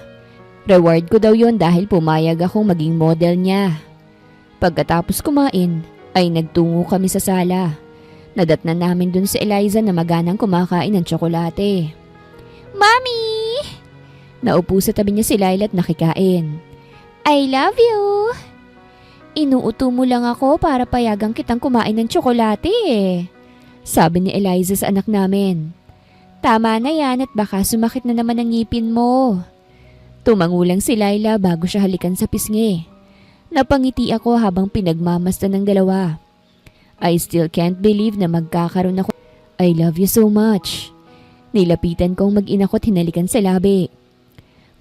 Reward ko daw yon dahil pumayag akong maging model niya. Pagkatapos kumain ay nagtungo kami sa sala. Nadatnan namin dun si Eliza na maganang kumakain ng tsokolate. Mommy! Naupo sa tabi niya si Laila at nakikain. I love you! Inuuto mo lang ako para payagang kitang kumain ng tsokolate Sabi ni Eliza sa anak namin. Tama na yan at baka sumakit na naman ang ngipin mo. Tumangulang si Laila bago siya halikan sa pisngi. Napangiti ako habang pinagmamasdan ng dalawa. I still can't believe na magkakaroon ako. I love you so much. Nilapitan kong mag-ina ko at hinalikan sa labi.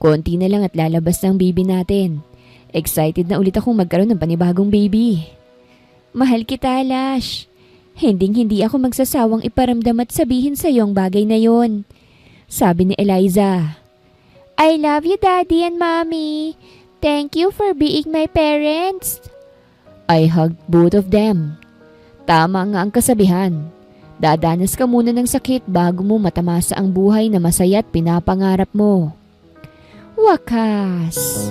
Konti na lang at lalabas ng baby natin. Excited na ulit akong magkaroon ng panibagong baby. Mahal kita, Lash. Hindi ako magsasawang iparamdam at sabihin sa iyo ang bagay na yon. Sabi ni Eliza. I love you, Daddy and Mommy. Thank you for being my parents. I hugged both of them. Tama nga ang kasabihan. Dadanas ka muna ng sakit bago mo matamasa ang buhay na masaya at pinapangarap mo. Wakas!